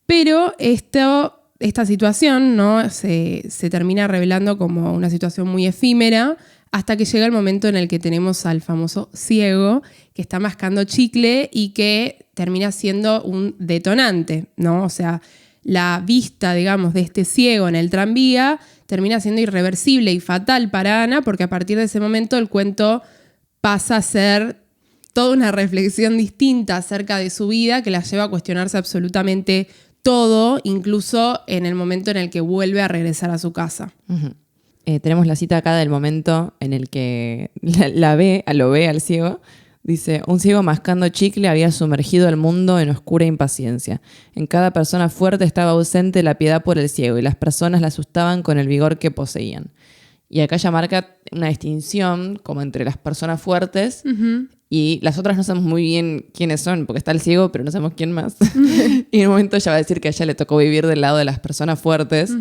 Pero esta situación, ¿no?, se termina revelando como una situación muy efímera hasta que llega el momento en el que tenemos al famoso ciego que está mascando chicle y que termina siendo un detonante, ¿no? O sea, la vista, digamos, de este ciego en el tranvía termina siendo irreversible y fatal para Ana porque a partir de ese momento el cuento pasa a ser toda una reflexión distinta acerca de su vida que la lleva a cuestionarse absolutamente todo, incluso en el momento en el que vuelve a regresar a su casa. Uh-huh. Tenemos la cita acá del momento en el que lo ve al ciego. Dice, un ciego mascando chicle había sumergido al mundo en oscura impaciencia. En cada persona fuerte estaba ausente la piedad por el ciego y las personas la asustaban con el vigor que poseían. Y acá ya marca una distinción como entre las personas fuertes y las otras no sabemos muy bien quiénes son, porque está el ciego, pero no sabemos quién más. Y en un momento ella va a decir que a ella le tocó vivir del lado de las personas fuertes,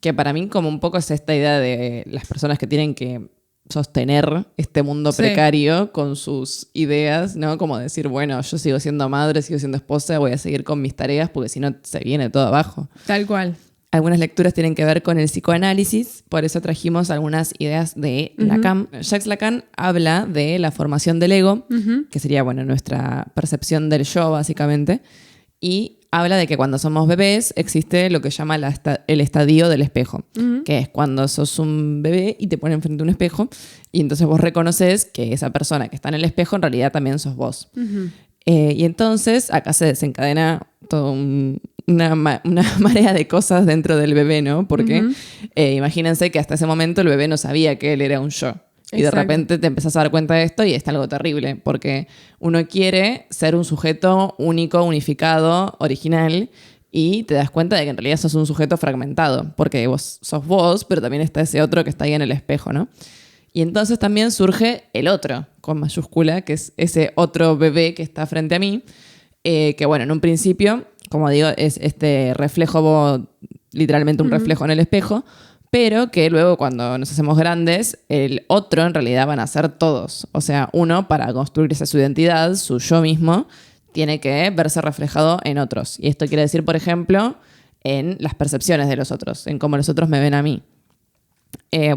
que para mí como un poco es esta idea de las personas que tienen que sostener este mundo precario con sus ideas, ¿no? Como decir, bueno, yo sigo siendo madre, sigo siendo esposa, voy a seguir con mis tareas porque si no se viene todo abajo. Tal cual. Algunas lecturas tienen que ver con el psicoanálisis, por eso trajimos algunas ideas de Lacan. Jacques Lacan habla de la formación del ego, que sería, bueno, nuestra percepción del yo, básicamente, y habla de que cuando somos bebés existe lo que llama el estadio del espejo, que es cuando sos un bebé y te ponen frente a un espejo y entonces vos reconoces que esa persona que está en el espejo en realidad también sos vos. Y entonces acá se desencadena toda una marea de cosas dentro del bebé, ¿no? Porque imagínense que hasta ese momento el bebé no sabía que él era un yo. Y de repente te empezás a dar cuenta de esto y es algo terrible, porque uno quiere ser un sujeto único, unificado, original, y te das cuenta de que en realidad sos un sujeto fragmentado, porque vos sos vos, pero también está ese otro que está ahí en el espejo, ¿no? Y entonces también surge el otro, con mayúscula, que es ese otro bebé que está frente a mí, que bueno, en un principio, como digo, es este reflejo, literalmente un reflejo en el espejo, pero que luego cuando nos hacemos grandes, el otro en realidad van a ser todos. O sea, uno para construirse su identidad, su yo mismo, tiene que verse reflejado en otros. Y esto quiere decir, por ejemplo, en las percepciones de los otros, en cómo los otros me ven a mí.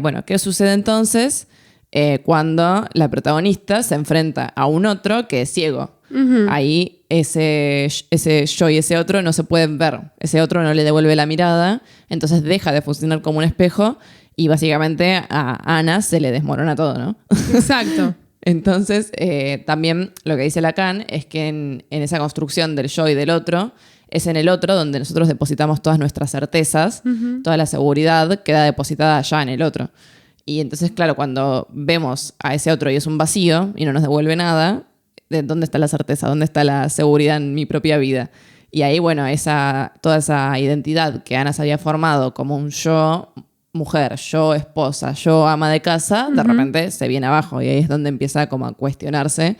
Bueno, ¿qué sucede entonces cuando la protagonista se enfrenta a un otro que es ciego? Ahí ese yo y ese otro no se pueden ver. Ese otro no le devuelve la mirada, entonces deja de funcionar como un espejo y básicamente a Ana se le desmorona todo, ¿no? Exacto. Entonces, también lo que dice Lacan es que en esa construcción del yo y del otro, es en el otro donde nosotros depositamos todas nuestras certezas, toda la seguridad queda depositada allá en el otro. Y entonces, claro, cuando vemos a ese otro y es un vacío y no nos devuelve nada, ¿de dónde está la certeza? ¿Dónde está la seguridad en mi propia vida? Y ahí, bueno, toda esa identidad que Ana se había formado como un yo mujer, yo esposa, yo ama de casa, de repente se viene abajo y ahí es donde empieza como a cuestionarse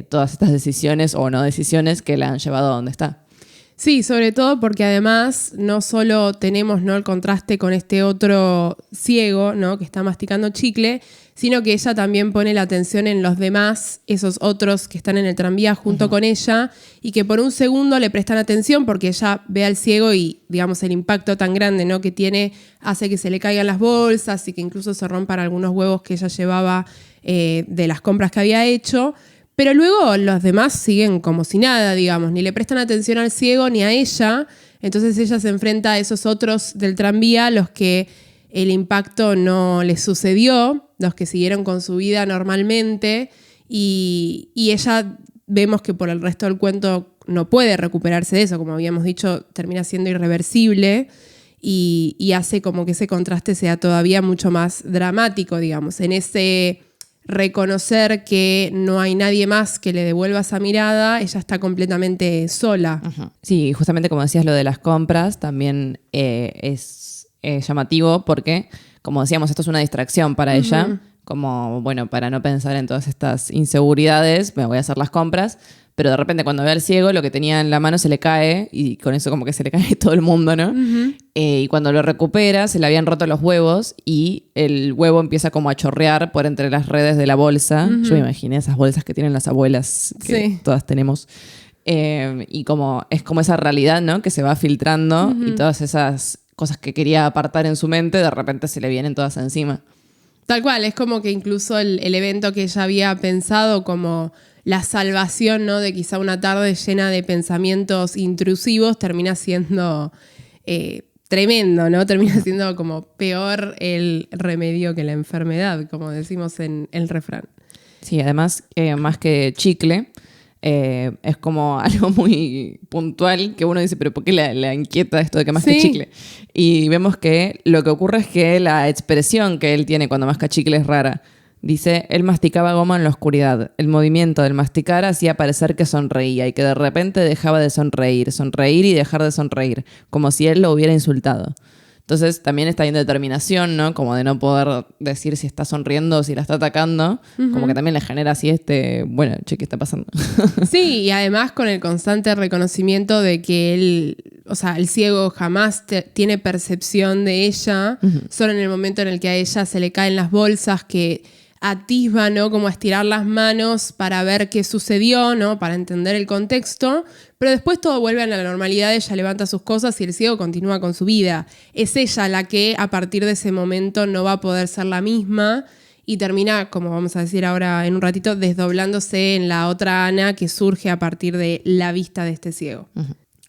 todas estas decisiones o no decisiones que la han llevado a donde está. Sí, sobre todo porque además no solo tenemos, ¿no?, el contraste con este otro ciego, ¿no?, que está masticando chicle, sino que ella también pone la atención en los demás, esos otros que están en el tranvía junto con ella, y que por un segundo le prestan atención porque ella ve al ciego y, digamos, el impacto tan grande, ¿no?, que tiene hace que se le caigan las bolsas y que incluso se rompan algunos huevos que ella llevaba de las compras que había hecho. Pero luego los demás siguen como si nada, digamos, ni le prestan atención al ciego ni a ella. Entonces ella se enfrenta a esos otros del tranvía, los que el impacto no les sucedió, los que siguieron con su vida normalmente. Y ella vemos que por el resto del cuento no puede recuperarse de eso, como habíamos dicho, termina siendo irreversible y hace como que ese contraste sea todavía mucho más dramático, digamos, en ese reconocer que no hay nadie más que le devuelva esa mirada, ella está completamente sola. Sí, justamente como decías lo de las compras, también es llamativo porque, como decíamos, esto es una distracción para ella, como, bueno, para no pensar en todas estas inseguridades, me voy a hacer las compras, pero de repente cuando ve al ciego lo que tenía en la mano se le cae y con eso como que se le cae todo el mundo, ¿no? Y cuando lo recupera se le habían roto los huevos y el huevo empieza como a chorrear por entre las redes de la bolsa. Yo me imaginé esas bolsas que tienen las abuelas que todas tenemos. Y como es como esa realidad, ¿no?, que se va filtrando y todas esas cosas que quería apartar en su mente de repente se le vienen todas encima. Tal cual, es como que incluso el evento que ella había pensado como la salvación, ¿no?, de quizá una tarde llena de pensamientos intrusivos termina siendo tremendo, ¿no? Termina siendo como peor el remedio que la enfermedad, como decimos en el refrán. Sí, además, más que chicle, es como algo muy puntual que uno dice, pero ¿por qué la inquieta esto de que masque chicle? Y vemos que lo que ocurre es que la expresión que él tiene cuando masca chicle es rara. Dice, él masticaba goma en la oscuridad. El movimiento del masticar hacía parecer que sonreía y que de repente dejaba de sonreír y dejar de sonreír, como si él lo hubiera insultado. Entonces también esta indeterminación, ¿no? Como de no poder decir si está sonriendo o si la está atacando, como que también le genera así bueno, che, ¿qué está pasando? Sí, y además con el constante reconocimiento de que él, o sea, el ciego jamás tiene percepción de ella, solo en el momento en el que a ella se le caen las bolsas que atisba, ¿no? Como a estirar las manos para ver qué sucedió, ¿no? Para entender el contexto, pero después todo vuelve a la normalidad, ella levanta sus cosas y el ciego continúa con su vida. Es ella la que a partir de ese momento no va a poder ser la misma y termina, como vamos a decir ahora en un ratito, desdoblándose en la otra Ana que surge a partir de la vista de este ciego.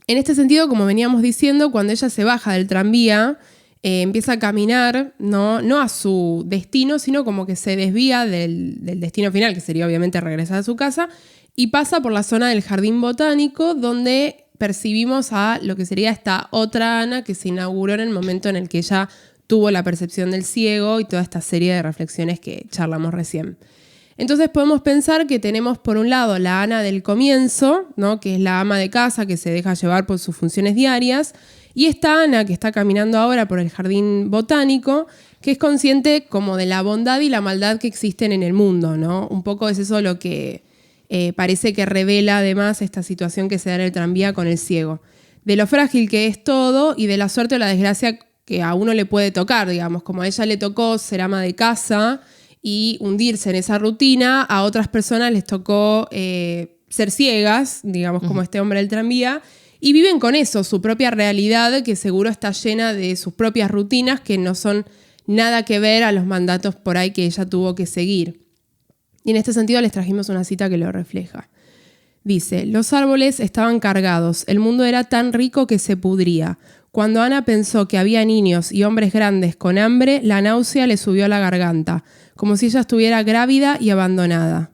En este sentido, como veníamos diciendo, cuando ella se baja del tranvía, empieza a caminar, no a su destino, sino como que se desvía del destino final, que sería obviamente regresar a su casa, y pasa por la zona del jardín botánico, donde percibimos a lo que sería esta otra Ana que se inauguró en el momento en el que ella tuvo la percepción del ciego y toda esta serie de reflexiones que charlamos recién. Entonces podemos pensar que tenemos por un lado la Ana del comienzo, ¿no? Que es la ama de casa que se deja llevar por sus funciones diarias, y esta Ana que está caminando ahora por el jardín botánico, que es consciente como de la bondad y la maldad que existen en el mundo, ¿no? Un poco es eso lo que parece que revela además esta situación que se da en el tranvía con el ciego. De lo frágil que es todo y de la suerte o la desgracia que a uno le puede tocar, digamos, como a ella le tocó ser ama de casa y hundirse en esa rutina, a otras personas les tocó ser ciegas, digamos, como este hombre del tranvía, y viven con eso, su propia realidad, que seguro está llena de sus propias rutinas, que no son nada que ver a los mandatos por ahí que ella tuvo que seguir. Y en este sentido les trajimos una cita que lo refleja. Dice, los árboles estaban cargados, el mundo era tan rico que se pudría. Cuando Ana pensó que había niños y hombres grandes con hambre, la náusea le subió a la garganta, como si ella estuviera grávida y abandonada.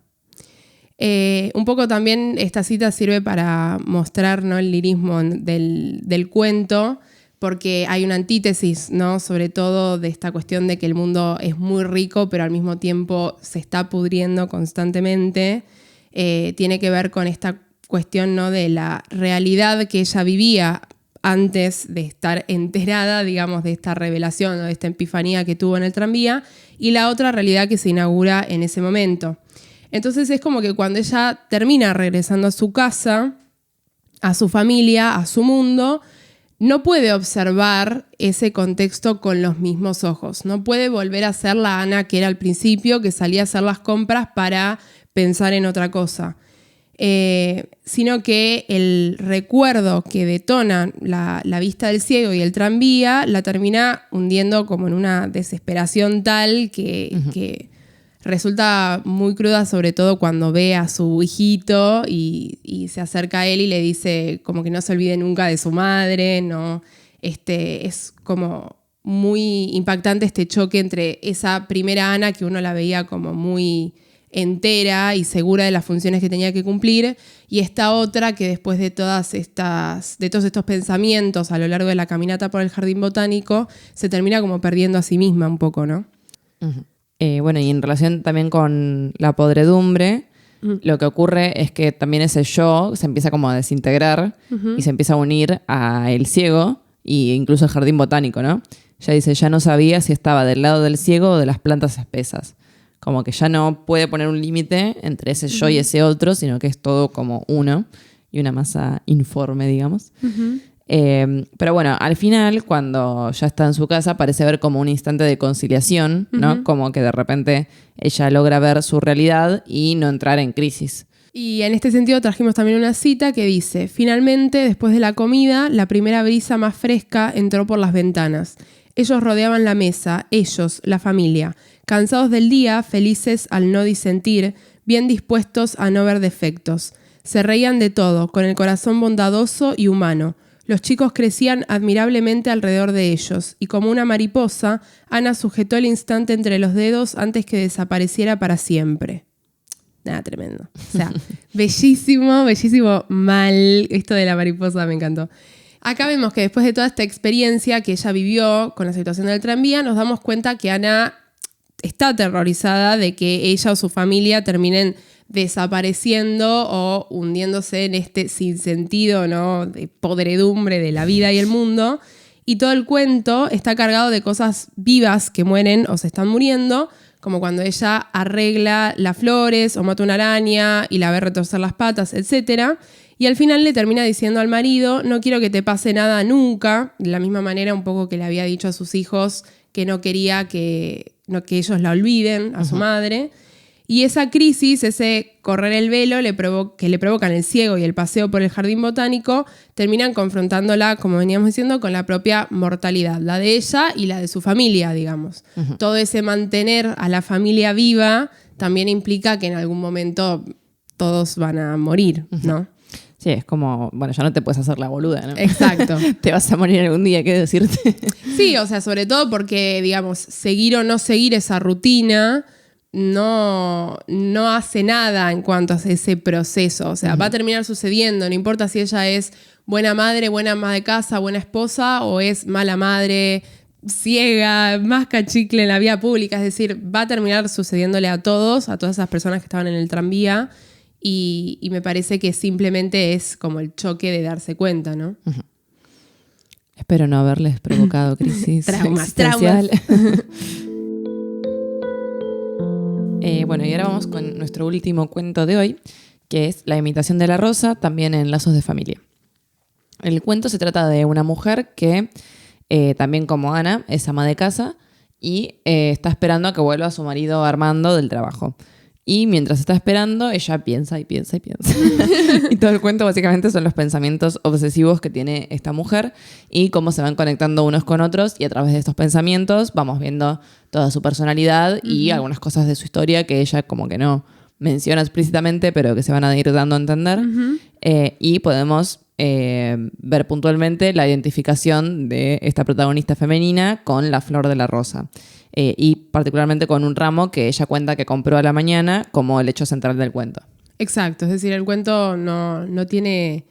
Un poco también esta cita sirve para mostrar, ¿no? El lirismo del cuento, porque hay una antítesis, ¿no? Sobre todo de esta cuestión de que el mundo es muy rico, pero al mismo tiempo se está pudriendo constantemente. Tiene que ver con esta cuestión, ¿no? De la realidad que ella vivía antes de estar enterada, digamos, de esta revelación o de esta epifanía que tuvo en el tranvía, y la otra realidad que se inaugura en ese momento. Entonces es como que cuando ella termina regresando a su casa, a su familia, a su mundo, no puede observar ese contexto con los mismos ojos. No puede volver a ser la Ana que era al principio, que salía a hacer las compras para pensar en otra cosa. Sino que el recuerdo que detona la vista del ciego y el tranvía la termina hundiendo como en una desesperación tal que resulta muy cruda, sobre todo cuando ve a su hijito y se acerca a él y le dice como que no se olvide nunca de su madre, ¿no? Es como muy impactante este choque entre esa primera Ana que uno la veía como muy entera y segura de las funciones que tenía que cumplir, y esta otra que después de todos estos pensamientos a lo largo de la caminata por el jardín botánico se termina como perdiendo a sí misma un poco, ¿no? Bueno, y en relación también con la podredumbre, lo que ocurre es que también ese yo se empieza como a desintegrar y se empieza a unir a el ciego e incluso el jardín botánico, ¿no? Ella dice, ya no sabía si estaba del lado del ciego o de las plantas espesas. Como que ya no puede poner un límite entre ese yo y ese otro, sino que es todo como uno y una masa informe, digamos. Pero bueno, al final, cuando ya está en su casa, parece haber como un instante de conciliación, ¿no? Como que de repente ella logra ver su realidad y no entrar en crisis. Y en este sentido trajimos también una cita que dice, finalmente, después de la comida, la primera brisa más fresca entró por las ventanas. Ellos rodeaban la mesa, ellos, la familia, cansados del día, felices al no disentir, bien dispuestos a no ver defectos. Se reían de todo, con el corazón bondadoso y humano. Los chicos crecían admirablemente alrededor de ellos, y como una mariposa, Ana sujetó el instante entre los dedos antes que desapareciera para siempre. Nada, tremendo. O sea, bellísimo, bellísimo, mal. Esto de la mariposa me encantó. Acá vemos que después de toda esta experiencia que ella vivió con la situación del tranvía, nos damos cuenta que Ana está aterrorizada de que ella o su familia terminen desapareciendo o hundiéndose en este sinsentido, ¿no?, de podredumbre de la vida y el mundo. Y todo el cuento está cargado de cosas vivas que mueren o se están muriendo, como cuando ella arregla las flores o mata una araña y la ve retorcer las patas, etc. Y al final le termina diciendo al marido, no quiero que te pase nada nunca, de la misma manera un poco que le había dicho a sus hijos que no quería que ellos la olviden, a su madre. Y esa crisis, ese correr el velo que le provocan el ciego y el paseo por el jardín botánico, terminan confrontándola, como veníamos diciendo, con la propia mortalidad, la de ella y la de su familia, digamos. Todo ese mantener a la familia viva también implica que en algún momento todos van a morir, ¿no? Sí, es como, bueno, ya no te puedes hacer la boluda, ¿no? Exacto. Te vas a morir algún día, ¿qué decirte? Sí, o sea, sobre todo porque, digamos, seguir o no seguir esa rutina no hace nada en cuanto a ese proceso. O sea, va a terminar sucediendo, no importa si ella es buena madre, buena ama de casa, buena esposa, o es mala madre, ciega, más cachicle en la vía pública. Es decir, va a terminar sucediéndole a todas esas personas que estaban en el tranvía. Y me parece que simplemente es como el choque de darse cuenta, ¿no? Espero no haberles provocado crisis traumas. Bueno, y ahora vamos con nuestro último cuento de hoy, que es La imitación de la rosa, también en Lazos de familia. El cuento se trata de una mujer que, también como Ana, es ama de casa y está esperando a que vuelva su marido Armando del trabajo. Y mientras está esperando, ella piensa y piensa y piensa. Y todo el cuento básicamente son los pensamientos obsesivos que tiene esta mujer y cómo se van conectando unos con otros. Y a través de estos pensamientos vamos viendo toda su personalidad y algunas cosas de su historia que ella como que no menciona explícitamente, pero que se van a ir dando a entender. Y podemos ver puntualmente la identificación de esta protagonista femenina con la flor de la rosa. Y particularmente con un ramo que ella cuenta que compró a la mañana como el hecho central del cuento. Exacto, es decir, el cuento no tiene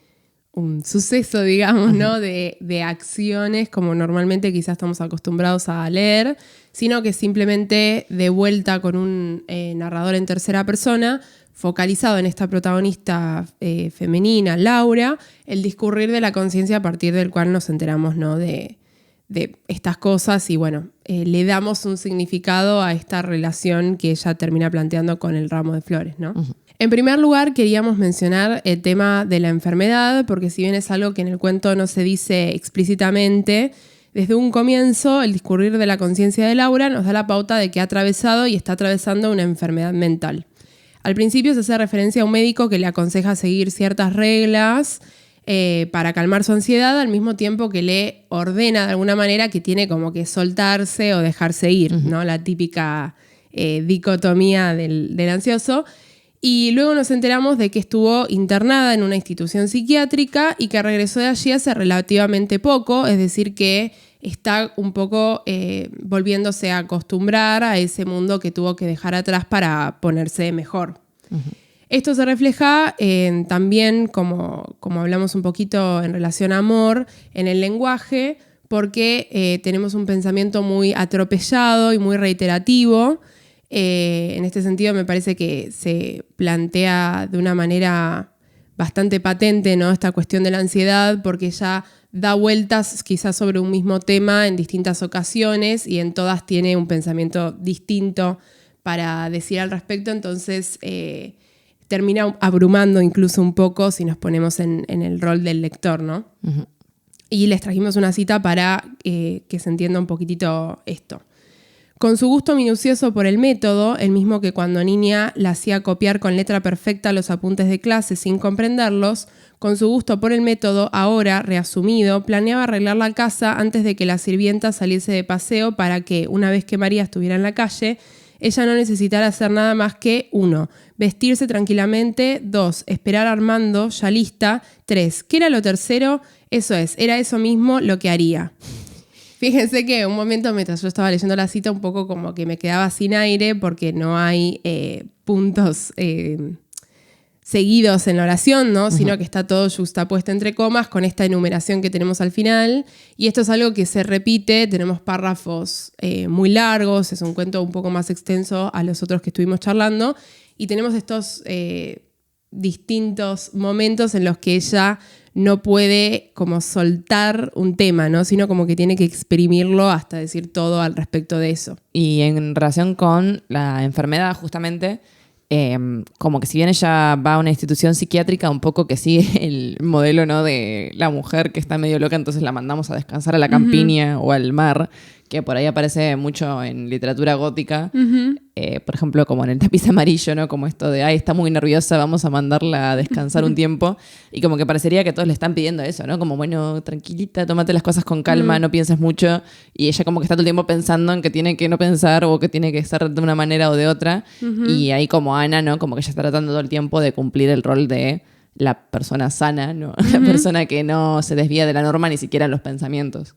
un suceso, digamos, ¿no? de acciones como normalmente quizás estamos acostumbrados a leer, sino que simplemente de vuelta con un narrador en tercera persona, focalizado en esta protagonista femenina, Laura, el discurrir de la conciencia a partir del cual nos enteramos, ¿no?, de estas cosas y bueno, le damos un significado a esta relación que ella termina planteando con el ramo de flores, ¿no? En primer lugar, queríamos mencionar el tema de la enfermedad, porque si bien es algo que en el cuento no se dice explícitamente, desde un comienzo el discurrir de la conciencia de Laura nos da la pauta de que ha atravesado y está atravesando una enfermedad mental. Al principio se hace referencia a un médico que le aconseja seguir ciertas reglas para calmar su ansiedad, al mismo tiempo que le ordena de alguna manera que tiene como que soltarse o dejarse ir, ¿no? La típica dicotomía del ansioso. Y luego nos enteramos de que estuvo internada en una institución psiquiátrica y que regresó de allí hace relativamente poco, es decir que está un poco volviéndose a acostumbrar a ese mundo que tuvo que dejar atrás para ponerse mejor. Esto se refleja también, como hablamos un poquito en relación a amor, en el lenguaje, porque tenemos un pensamiento muy atropellado y muy reiterativo. En este sentido me parece que se plantea de una manera bastante patente, ¿no?, esta cuestión de la ansiedad, porque ya da vueltas quizás sobre un mismo tema en distintas ocasiones y en todas tiene un pensamiento distinto para decir al respecto, entonces termina abrumando incluso un poco si nos ponemos en el rol del lector, ¿no? Y les trajimos una cita para que se entienda un poquitito esto. Con su gusto minucioso por el método, el mismo que cuando niña la hacía copiar con letra perfecta los apuntes de clase sin comprenderlos, con su gusto por el método, ahora, reasumido, planeaba arreglar la casa antes de que la sirvienta saliese de paseo para que, una vez que María estuviera en la calle, ella no necesitara hacer nada más que 1. Vestirse tranquilamente, 2. Esperar a Armando, ya lista, 3. ¿Qué era lo tercero? Eso es, era eso mismo lo que haría. Fíjense que un momento mientras yo estaba leyendo la cita un poco como que me quedaba sin aire porque no hay puntos seguidos en la oración, ¿no? Sino que está todo justapuesto entre comas con esta enumeración que tenemos al final. Y esto es algo que se repite, tenemos párrafos muy largos, es un cuento un poco más extenso a los otros que estuvimos charlando. Y tenemos estos distintos momentos en los que ella no puede como soltar un tema, ¿no? Sino como que tiene que exprimirlo hasta decir todo al respecto de eso. Y en relación con la enfermedad, justamente, como que si bien ella va a una institución psiquiátrica, un poco que sigue el modelo, ¿no? De la mujer que está medio loca, entonces la mandamos a descansar a la campiña o al mar, que por ahí aparece mucho en literatura gótica. Por ejemplo, como en El tapiz amarillo, ¿no? Como esto de, ay, está muy nerviosa, vamos a mandarla a descansar un tiempo. Y como que parecería que todos le están pidiendo eso, ¿no? Como, bueno, tranquilita, tómate las cosas con calma, no pienses mucho. Y ella como que está todo el tiempo pensando en que tiene que no pensar o que tiene que estar de una manera o de otra. Y ahí como Ana, ¿no? Como que ella está tratando todo el tiempo de cumplir el rol de la persona sana, ¿no? La persona que no se desvía de la norma ni siquiera en los pensamientos.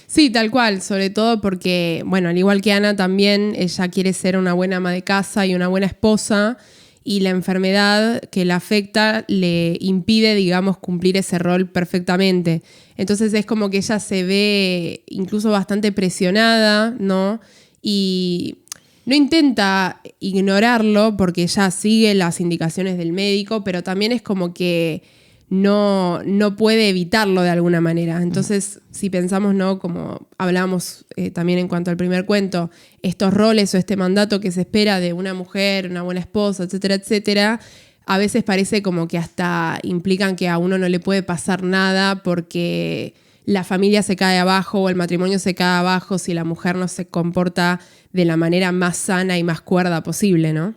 Sí, tal cual, sobre todo porque, bueno, al igual que Ana también, ella quiere ser una buena ama de casa y una buena esposa, y la enfermedad que la afecta le impide, digamos, cumplir ese rol perfectamente. Entonces es como que ella se ve incluso bastante presionada, ¿no? Y no intenta ignorarlo porque ella sigue las indicaciones del médico, pero también es como que no puede evitarlo de alguna manera. Entonces, si pensamos, ¿no? Como hablábamos también en cuanto al primer cuento, estos roles o este mandato que se espera de una mujer, una buena esposa, etcétera, etcétera, a veces parece como que hasta implican que a uno no le puede pasar nada porque la familia se cae abajo o el matrimonio se cae abajo si la mujer no se comporta de la manera más sana y más cuerda posible, ¿no?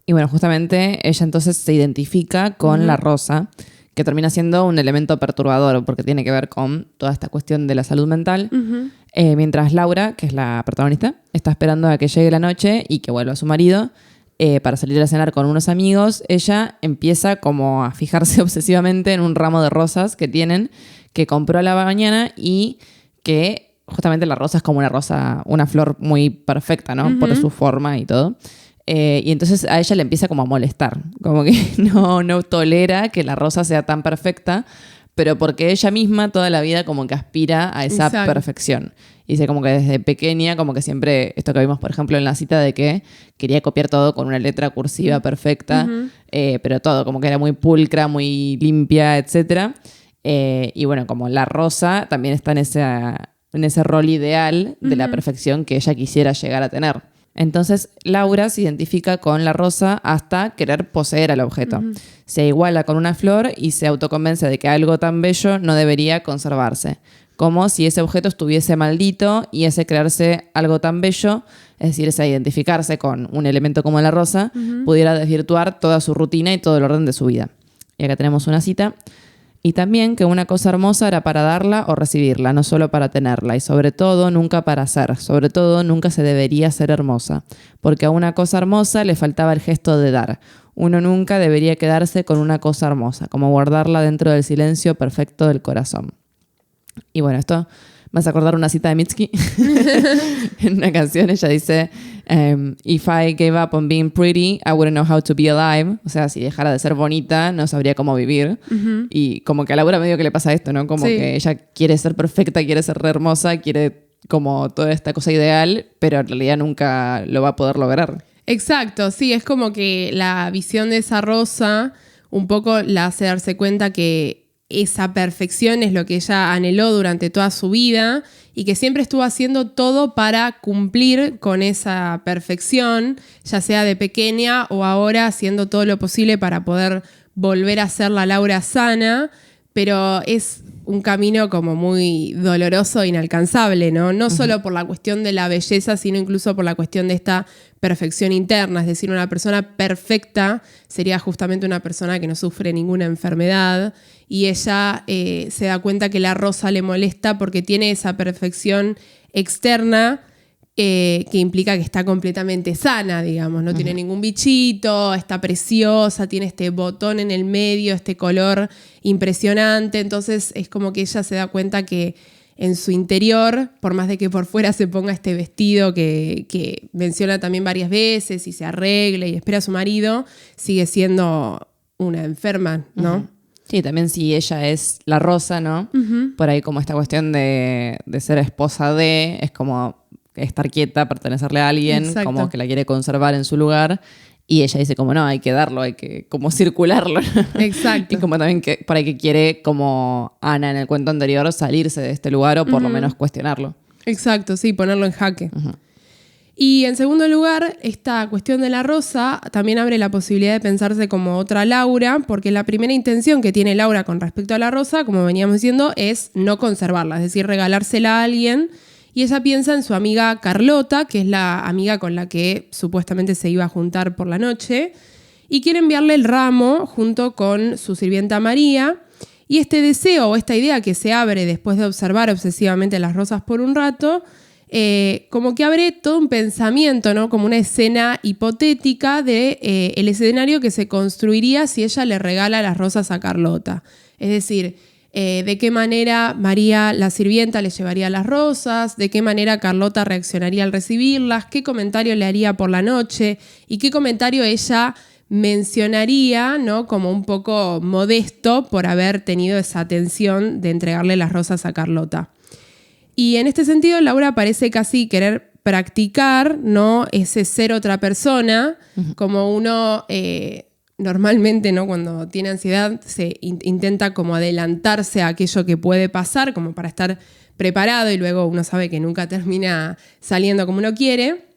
Y bueno, justamente ella entonces se identifica con la rosa, que termina siendo un elemento perturbador porque tiene que ver con toda esta cuestión de la salud mental. Mientras Laura, que es la protagonista, está esperando a que llegue la noche y que vuelva su marido para salir a cenar con unos amigos, ella empieza como a fijarse obsesivamente en un ramo de rosas que tienen, que compró a la mañana y que justamente la rosa es como una rosa, una flor muy perfecta, ¿no? Por su forma y todo. Y entonces a ella le empieza como a molestar, como que no tolera que la rosa sea tan perfecta, pero porque ella misma toda la vida como que aspira a esa perfección. Y dice como que desde pequeña, como que siempre, esto que vimos por ejemplo en la cita de que quería copiar todo con una letra cursiva perfecta, pero todo, como que era muy pulcra, muy limpia, etc. Y bueno, como la rosa también está en ese rol ideal de la perfección que ella quisiera llegar a tener. Entonces Laura se identifica con la rosa hasta querer poseer al objeto. Se iguala con una flor y se autoconvence de que algo tan bello no debería conservarse. Como si ese objeto estuviese maldito y ese crearse algo tan bello, es decir, ese identificarse con un elemento como la rosa, pudiera desvirtuar toda su rutina y todo el orden de su vida. Y acá tenemos una cita. Y también que una cosa hermosa era para darla o recibirla, no solo para tenerla, y sobre todo nunca para ser, sobre todo nunca se debería ser hermosa, porque a una cosa hermosa le faltaba el gesto de dar. Uno nunca debería quedarse con una cosa hermosa, como guardarla dentro del silencio perfecto del corazón. Y bueno, esto me hace acordar una cita de Mitski. En una canción ella dice, if I gave up on being pretty, I wouldn't know how to be alive. O sea, si dejara de ser bonita, no sabría cómo vivir. Y como que a Laura medio que le pasa esto, ¿no? Como que ella quiere ser perfecta, quiere ser re hermosa, quiere como toda esta cosa ideal, pero en realidad nunca lo va a poder lograr. Exacto, sí, es como que la visión de esa rosa un poco la hace darse cuenta que esa perfección es lo que ella anheló durante toda su vida y que siempre estuvo haciendo todo para cumplir con esa perfección, ya sea de pequeña o ahora haciendo todo lo posible para poder volver a ser la Laura sana, pero es un camino como muy doloroso e inalcanzable, ¿no? No solo por la cuestión de la belleza, sino incluso por la cuestión de esta perfección interna. Es decir, una persona perfecta sería justamente una persona que no sufre ninguna enfermedad y ella se da cuenta que la rosa le molesta porque tiene esa perfección externa que implica que está completamente sana, digamos, no tiene ningún bichito, está preciosa, tiene este botón en el medio, este color impresionante, entonces es como que ella se da cuenta que en su interior, por más de que por fuera se ponga este vestido que menciona también varias veces y se arregle y espera a su marido, sigue siendo una enferma, ¿no? Uh-huh. Sí, también si ella es la Rosa, ¿no? Uh-huh. Por ahí como esta cuestión de ser esposa de, es como estar quieta, pertenecerle a alguien, exacto, como que la quiere conservar en su lugar. Y ella dice como no, hay que darlo, hay que como circularlo. Exacto. Y como también que por ahí que quiere, como Ana en el cuento anterior, salirse de este lugar o por lo menos cuestionarlo. Exacto, sí, ponerlo en jaque. Uh-huh. Y en segundo lugar, esta cuestión de la Rosa también abre la posibilidad de pensarse como otra Laura, porque la primera intención que tiene Laura con respecto a la Rosa, como veníamos diciendo, es no conservarla, es decir, regalársela a alguien. Y ella piensa en su amiga Carlota, que es la amiga con la que supuestamente se iba a juntar por la noche, y quiere enviarle el ramo junto con su sirvienta María. Y este deseo o esta idea que se abre después de observar obsesivamente las rosas por un rato, como que abre todo un pensamiento, ¿no? Como una escena hipotética de el escenario que se construiría si ella le regala las rosas a Carlota. Es decir, de qué manera María, la sirvienta, le llevaría las rosas, de qué manera Carlota reaccionaría al recibirlas, qué comentario le haría por la noche y qué comentario ella mencionaría, ¿no? Como un poco modesto por haber tenido esa atención de entregarle las rosas a Carlota. Y en este sentido, Laura parece casi querer practicar, ¿no? Ese ser otra persona, como uno normalmente, ¿no? Cuando tiene ansiedad se intenta como adelantarse a aquello que puede pasar, como para estar preparado, y luego uno sabe que nunca termina saliendo como uno quiere.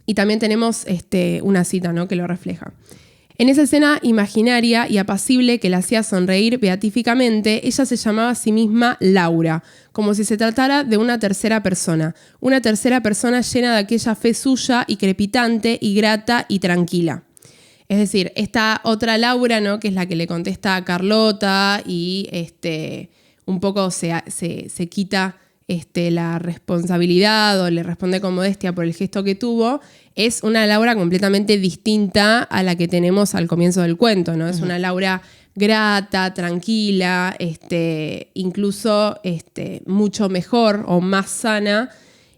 Y también tenemos una cita, ¿no? Que lo refleja. En esa escena imaginaria y apacible que la hacía sonreír beatíficamente, ella se llamaba a sí misma Laura, como si se tratara de una tercera persona llena de aquella fe suya y crepitante y grata y tranquila. Es decir, esta otra Laura, ¿no? Que es la que le contesta a Carlota y un poco se quita la responsabilidad o le responde con modestia por el gesto que tuvo, es una Laura completamente distinta a la que tenemos al comienzo del cuento, ¿no? Es una Laura grata, tranquila, incluso mucho mejor o más sana.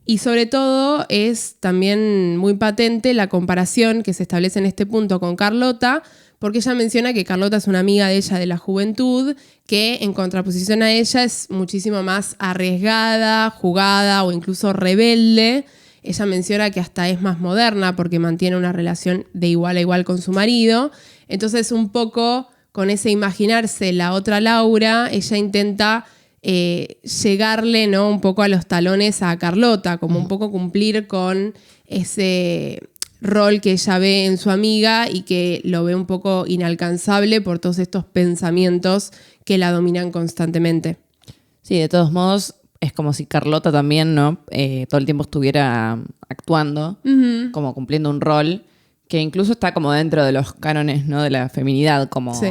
Y sobre todo es también muy patente la comparación que se establece en este punto con Carlota, porque ella menciona que Carlota es una amiga de ella de la juventud, que en contraposición a ella es muchísimo más arriesgada, jugada o incluso rebelde. Ella menciona que hasta es más moderna porque mantiene una relación de igual a igual con su marido. Entonces, un poco con ese imaginarse la otra Laura, ella intenta llegarle, ¿no? Un poco a los talones a Carlota, como un poco cumplir con ese rol que ella ve en su amiga y que lo ve un poco inalcanzable por todos estos pensamientos que la dominan constantemente. Sí, de todos modos, es como si Carlota también, ¿no? Todo el tiempo estuviera actuando, como cumpliendo un rol que incluso está como dentro de los cánones, ¿no? De la feminidad, como sí.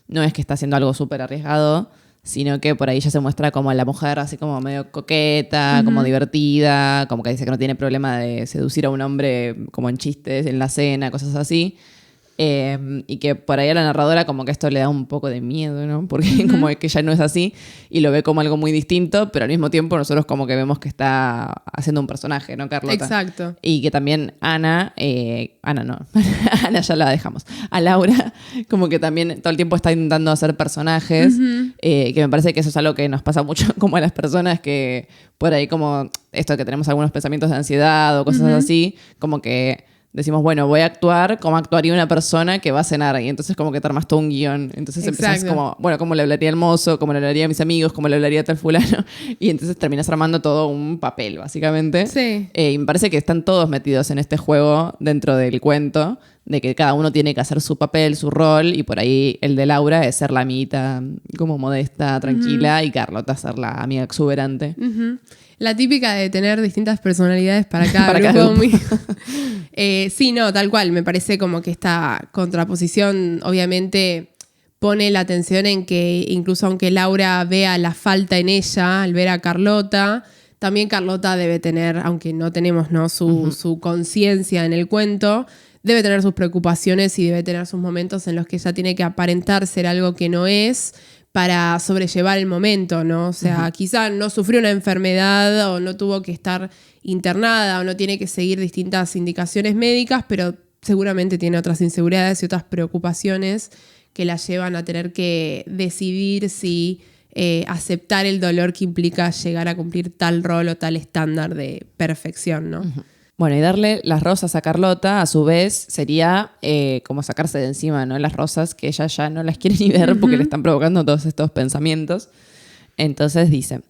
No es que está haciendo algo súper arriesgado, sino que por ahí ya se muestra como la mujer así como medio coqueta, como divertida, como que dice que no tiene problema de seducir a un hombre como en chistes, en la cena, cosas así. Y que por ahí a la narradora como que esto le da un poco de miedo, ¿no? Porque como que ya no es así y lo ve como algo muy distinto, pero al mismo tiempo nosotros como que vemos que está haciendo un personaje, ¿no, Carlota? Exacto. Y que también Ana no, Ana ya la dejamos. A Laura como que también todo el tiempo está intentando hacer personajes, que me parece que eso es algo que nos pasa mucho como a las personas que por ahí como esto que tenemos algunos pensamientos de ansiedad o cosas así, como que decimos, bueno, voy a actuar como actuaría una persona que va a cenar. Y entonces como que te armas todo un guión. Entonces empezás como, bueno, ¿cómo le hablaría el mozo? ¿Cómo le hablaría a mis amigos? ¿Cómo le hablaría a tal fulano? Y entonces terminas armando todo un papel, básicamente. Sí. Y me parece que están todos metidos en este juego dentro del cuento, de que cada uno tiene que hacer su papel, su rol. Y por ahí el de Laura es ser la amiguita como modesta, tranquila. Y Carlota ser la amiga exuberante. La típica de tener distintas personalidades para cada grupo. Sí, no, tal cual. Me parece como que esta contraposición obviamente pone la atención en que incluso aunque Laura vea la falta en ella al ver a Carlota, también Carlota debe tener, aunque no tenemos, ¿no? su conciencia en el cuento, debe tener sus preocupaciones y debe tener sus momentos en los que ella tiene que aparentar ser algo que no es, para sobrellevar el momento, ¿no? O sea, quizá no sufrió una enfermedad o no tuvo que estar internada o no tiene que seguir distintas indicaciones médicas, pero seguramente tiene otras inseguridades y otras preocupaciones que la llevan a tener que decidir si aceptar el dolor que implica llegar a cumplir tal rol o tal estándar de perfección, ¿no? Bueno, y darle las rosas a Carlota, a su vez, sería como sacarse de encima, ¿no? Las rosas que ella ya no las quiere ni ver porque le están provocando todos estos pensamientos. Entonces dice: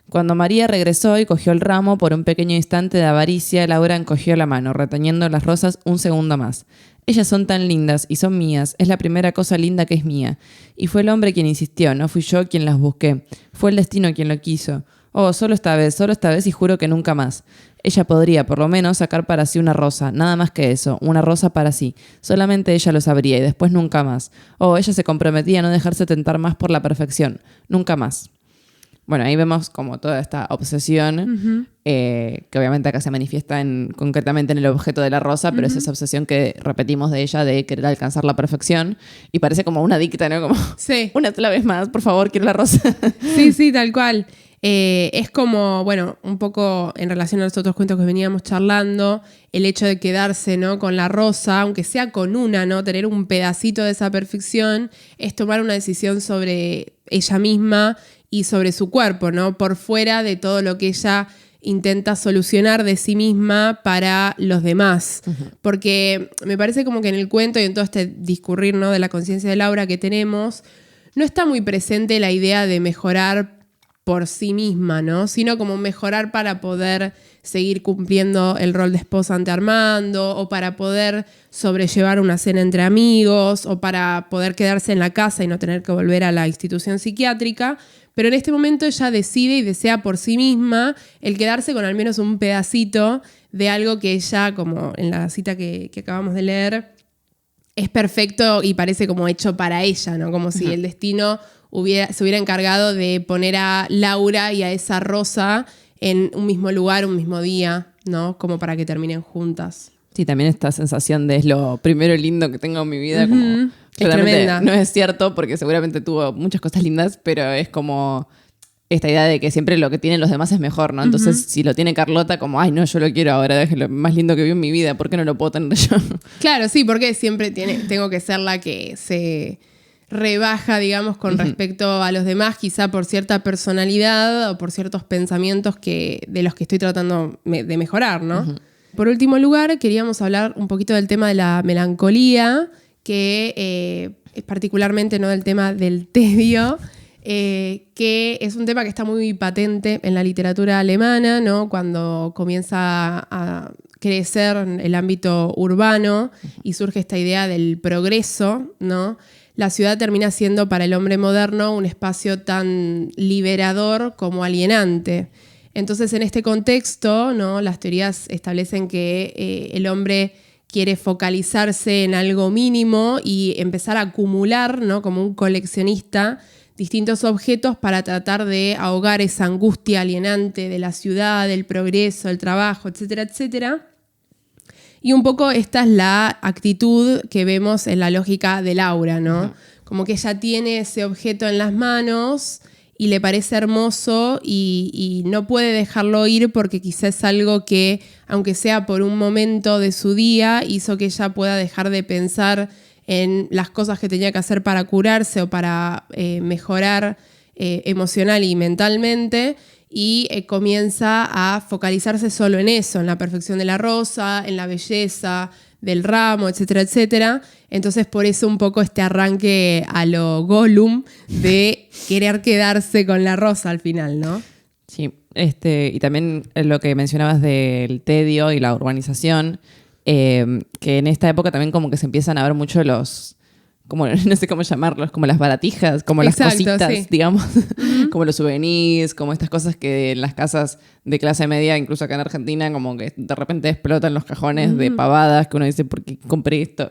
cuando María regresó y cogió el ramo, por un pequeño instante de avaricia, Laura encogió la mano, reteniendo las rosas un segundo más. Ellas son tan lindas y son mías, es la primera cosa linda que es mía. Y fue el hombre quien insistió, no fui yo quien las busqué. Fue el destino quien lo quiso. Oh, solo esta vez y juro que nunca más. Ella podría, por lo menos, sacar para sí una rosa, nada más que eso, una rosa para sí. Solamente ella lo sabría y después nunca más. Oh, ella se comprometía a no dejarse tentar más por la perfección, nunca más. Bueno, ahí vemos como toda esta obsesión, que obviamente acá se manifiesta concretamente en el objeto de la rosa, pero es esa obsesión que repetimos de ella de querer alcanzar la perfección y parece como una adicta, ¿no? Como, sí. Una sola vez más, por favor, quiero la rosa. Sí, tal cual. Es como, bueno, un poco en relación a los otros cuentos que veníamos charlando, el hecho de quedarse, ¿no? con la rosa, aunque sea con una, ¿no? Tener un pedacito de esa perfección, es tomar una decisión sobre ella misma y sobre su cuerpo, ¿no? Por fuera de todo lo que ella intenta solucionar de sí misma para los demás. Porque me parece como que en el cuento y en todo este discurrir, ¿no? de la conciencia de Laura que tenemos, no está muy presente la idea de mejorar por sí misma, ¿no? Sino como mejorar para poder seguir cumpliendo el rol de esposa ante Armando, o para poder sobrellevar una cena entre amigos, o para poder quedarse en la casa y no tener que volver a la institución psiquiátrica. Pero en este momento ella decide y desea por sí misma el quedarse con al menos un pedacito de algo que ella, como en la cita que acabamos de leer, es perfecto y parece como hecho para ella, ¿no? Como si el destino se hubiera encargado de poner a Laura y a esa rosa en un mismo lugar, un mismo día, ¿no? Como para que terminen juntas. Sí, también esta sensación de es lo primero lindo que tengo en mi vida, como claramente no es cierto porque seguramente tuvo muchas cosas lindas, pero es como esta idea de que siempre lo que tienen los demás es mejor, ¿no? Entonces, si lo tiene Carlota, como, ay, no, yo lo quiero ahora, es lo más lindo que vi en mi vida, ¿por qué no lo puedo tener yo? Claro, sí, porque siempre tengo que ser la que se rebaja, digamos, con respecto a los demás, quizá por cierta personalidad o por ciertos pensamientos de los que estoy tratando de mejorar, ¿no? Por último lugar, queríamos hablar un poquito del tema de la melancolía, que es particularmente, ¿no? del tema del tedio, que es un tema que está muy patente en la literatura alemana, ¿no? Cuando comienza a crecer el ámbito urbano y surge esta idea del progreso, ¿no? La ciudad termina siendo para el hombre moderno un espacio tan liberador como alienante. Entonces, en este contexto, ¿no? las teorías establecen que el hombre quiere focalizarse en algo mínimo y empezar a acumular, ¿no? como un coleccionista, distintos objetos para tratar de ahogar esa angustia alienante de la ciudad, del progreso, del trabajo, etcétera, etcétera. Y un poco esta es la actitud que vemos en la lógica de Laura, ¿no? Como que ella tiene ese objeto en las manos y le parece hermoso y no puede dejarlo ir porque quizás es algo que, aunque sea por un momento de su día, hizo que ella pueda dejar de pensar en las cosas que tenía que hacer para curarse o para mejorar emocional y mentalmente, y comienza a focalizarse solo en eso, en la perfección de la rosa, en la belleza del ramo, etcétera, etcétera. Entonces, por eso un poco este arranque a lo Gollum de querer quedarse con la rosa al final, ¿no? Sí, y también lo que mencionabas del tedio y la urbanización, que en esta época también como que se empiezan a ver mucho como no sé cómo llamarlos, como las baratijas, como las cositas, sí. digamos, como los souvenirs, como estas cosas que en las casas de clase media, incluso acá en Argentina, como que de repente explotan los cajones de pavadas, que uno dice, ¿por qué compré esto?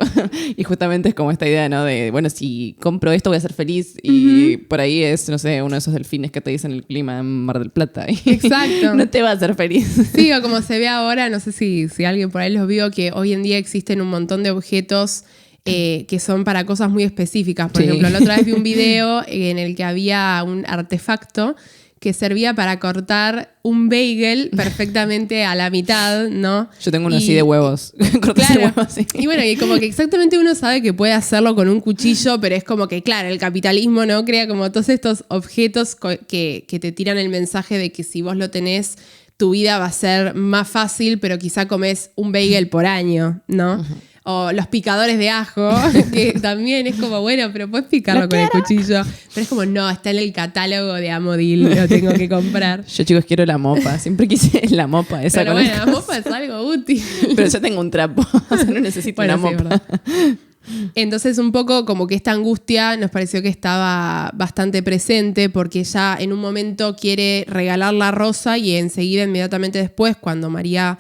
Y justamente es como esta idea, ¿no? De, bueno, si compro esto voy a ser feliz, y por ahí es, no sé, uno de esos delfines que te dicen el clima en Mar del Plata. Exacto. No te va a hacer feliz. Sí, o como se ve ahora, no sé si alguien por ahí los vio, que hoy en día existen un montón de objetos que son para cosas muy específicas. Por Sí. ejemplo, la otra vez vi un video en el que había un artefacto que servía para cortar un bagel perfectamente a la mitad, ¿no? Yo tengo uno así de huevos. Cortas el Claro. huevo así. Y bueno, y como que exactamente uno sabe que puede hacerlo con un cuchillo, pero es como que, claro, el capitalismo, ¿no? Crea como todos estos objetos que te tiran el mensaje de que si vos lo tenés, tu vida va a ser más fácil, pero quizá comés un bagel por año, ¿no? O los picadores de ajo, que también es como, bueno, pero puedes picarlo con el cuchillo. Pero es como, no, está en el catálogo de Amodil, lo tengo que comprar. Yo, chicos, quiero la mopa. Siempre quise la mopa. Esa Pero con bueno, las la cosas. mopa es algo útil. Pero yo tengo un trapo. O sea, no necesito Bueno, una sí, mopa. verdad. Entonces un poco como que esta angustia nos pareció que estaba bastante presente porque ella en un momento quiere regalar la rosa y enseguida, inmediatamente después, cuando María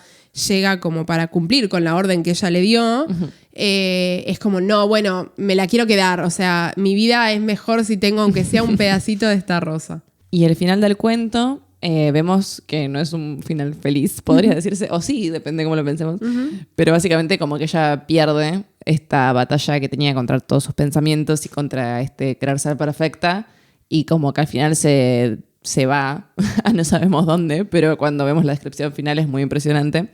llega como para cumplir con la orden que ella le dio, es como, no, bueno, me la quiero quedar. O sea, mi vida es mejor si tengo aunque sea un pedacito de esta rosa. Y el final del cuento, vemos que no es un final feliz, podría decirse. O sí, depende de cómo lo pensemos. Pero básicamente como que ella pierde esta batalla que tenía contra todos sus pensamientos y contra este querer ser perfecta. Y como que al final se va a no sabemos dónde, pero cuando vemos la descripción final es muy impresionante.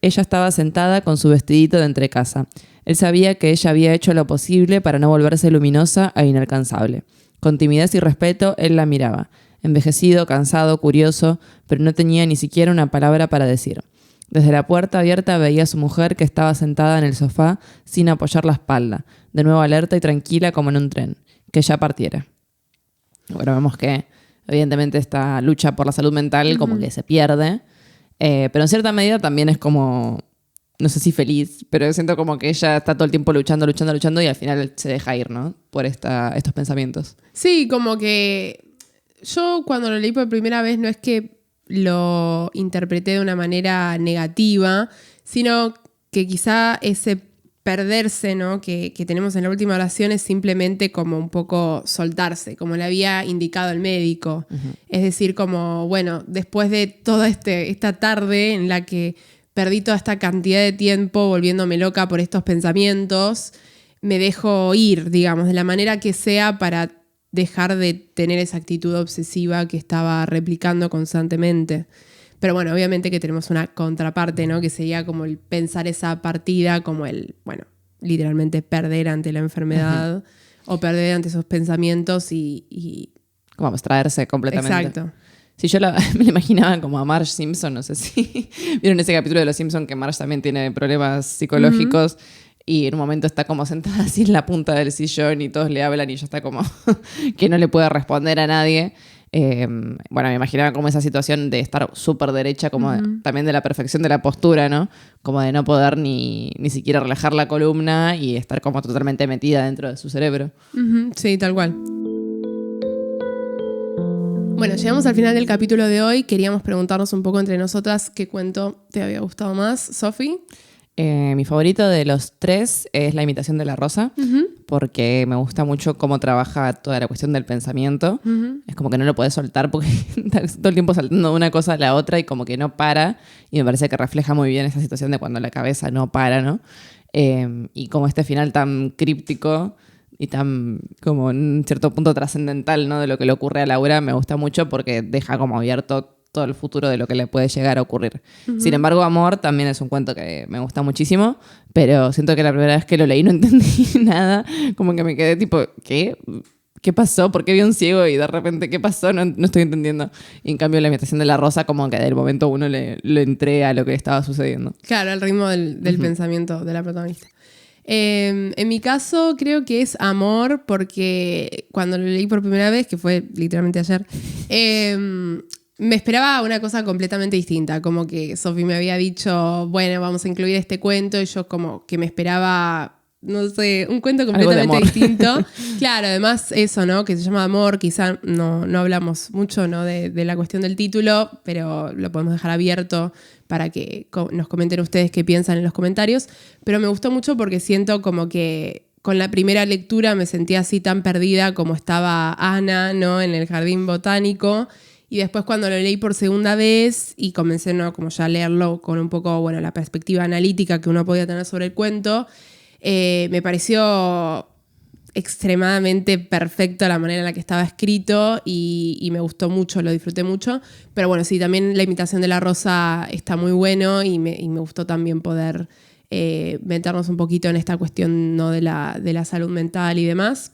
Ella estaba sentada con su vestidito de entrecasa. Él sabía que ella había hecho lo posible para no volverse luminosa e inalcanzable. Con timidez y respeto, él la miraba. Envejecido, cansado, curioso, pero no tenía ni siquiera una palabra para decir. Desde la puerta abierta veía a su mujer que estaba sentada en el sofá sin apoyar la espalda, de nuevo alerta y tranquila como en un tren. Que ya partiera. Bueno, vemos que evidentemente esta lucha por la salud mental como que se pierde, pero en cierta medida también es como, no sé si feliz, pero siento como que ella está todo el tiempo luchando y al final se deja ir, ¿no? Por estos pensamientos. Sí, como que yo cuando lo leí por primera vez no es que lo interpreté de una manera negativa, sino que quizá ese perderse, ¿no? que tenemos en la última oración es simplemente como un poco soltarse, como le había indicado el médico. Es decir, como, bueno, después de toda esta tarde en la que perdí toda esta cantidad de tiempo volviéndome loca por estos pensamientos, me dejo ir, digamos, de la manera que sea para dejar de tener esa actitud obsesiva que estaba replicando constantemente. Pero bueno, obviamente que tenemos una contraparte, ¿no? Que sería como el pensar esa partida, como el, bueno, literalmente perder ante la enfermedad o perder ante esos pensamientos y... Como abstraerse completamente. Exacto. Si yo me la imaginaba como a Marge Simpson, no sé si vieron ese capítulo de Los Simpson que Marge también tiene problemas psicológicos y en un momento está como sentada así en la punta del sillón y todos le hablan y ella está como que no le puede responder a nadie. Bueno, me imaginaba como esa situación de estar súper derecha, como también de la perfección de la postura, ¿no? Como de no poder ni siquiera relajar la columna y estar como totalmente metida dentro de su cerebro. Sí, tal cual. Bueno, llegamos al final del capítulo de hoy. Queríamos preguntarnos un poco entre nosotras qué cuento te había gustado más, Sofi. Mi favorito de los tres es La imitación de la rosa, porque me gusta mucho cómo trabaja toda la cuestión del pensamiento. Es como que no lo puedes soltar porque está todo el tiempo saltando de una cosa a la otra y como que no para. Y me parece que refleja muy bien esa situación de cuando la cabeza no para, ¿no? Y como este final tan críptico y tan como en cierto punto trascendental, ¿no? De lo que le ocurre a Laura, me gusta mucho porque deja como abierto todo el futuro de lo que le puede llegar a ocurrir. Sin embargo, Amor también es un cuento que me gusta muchísimo, pero siento que la primera vez que lo leí no entendí nada, como que me quedé tipo, ¿qué? ¿Qué pasó? ¿Por qué vi un ciego y de repente qué pasó? No estoy entendiendo. Y en cambio La imitación de la rosa como que del momento uno le entré a lo que estaba sucediendo. Claro, el ritmo del pensamiento de la protagonista. En mi caso creo que es Amor porque cuando lo leí por primera vez, que fue literalmente ayer, me esperaba una cosa completamente distinta, como que Sofi me había dicho, bueno, vamos a incluir este cuento y yo como que me esperaba, no sé, un cuento completamente distinto. Claro, además eso, ¿no? Que se llama Amor, quizá no hablamos mucho, ¿no? de la cuestión del título, pero lo podemos dejar abierto para que nos comenten ustedes qué piensan en los comentarios. Pero me gustó mucho porque siento como que con la primera lectura me sentía así tan perdida como estaba Ana, ¿no? En el jardín botánico. Y después cuando lo leí por segunda vez y comencé, ¿no? como ya a leerlo con un poco, bueno, la perspectiva analítica que uno podía tener sobre el cuento, Me pareció extremadamente perfecto la manera en la que estaba escrito y me gustó mucho, lo disfruté mucho. Pero bueno, sí, también La imitación de la rosa está muy bueno y me gustó también poder meternos un poquito en esta cuestión, ¿no?, de la salud mental y demás.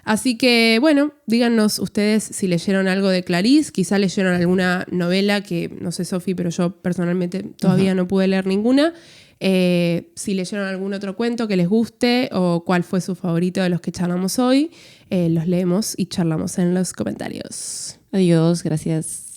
Así que, bueno, díganos ustedes si leyeron algo de Clarice, quizá leyeron alguna novela que, no sé, Sofi, pero yo personalmente todavía no pude leer ninguna. Si leyeron algún otro cuento que les guste o cuál fue su favorito de los que charlamos hoy, los leemos y charlamos en los comentarios. Adiós, gracias.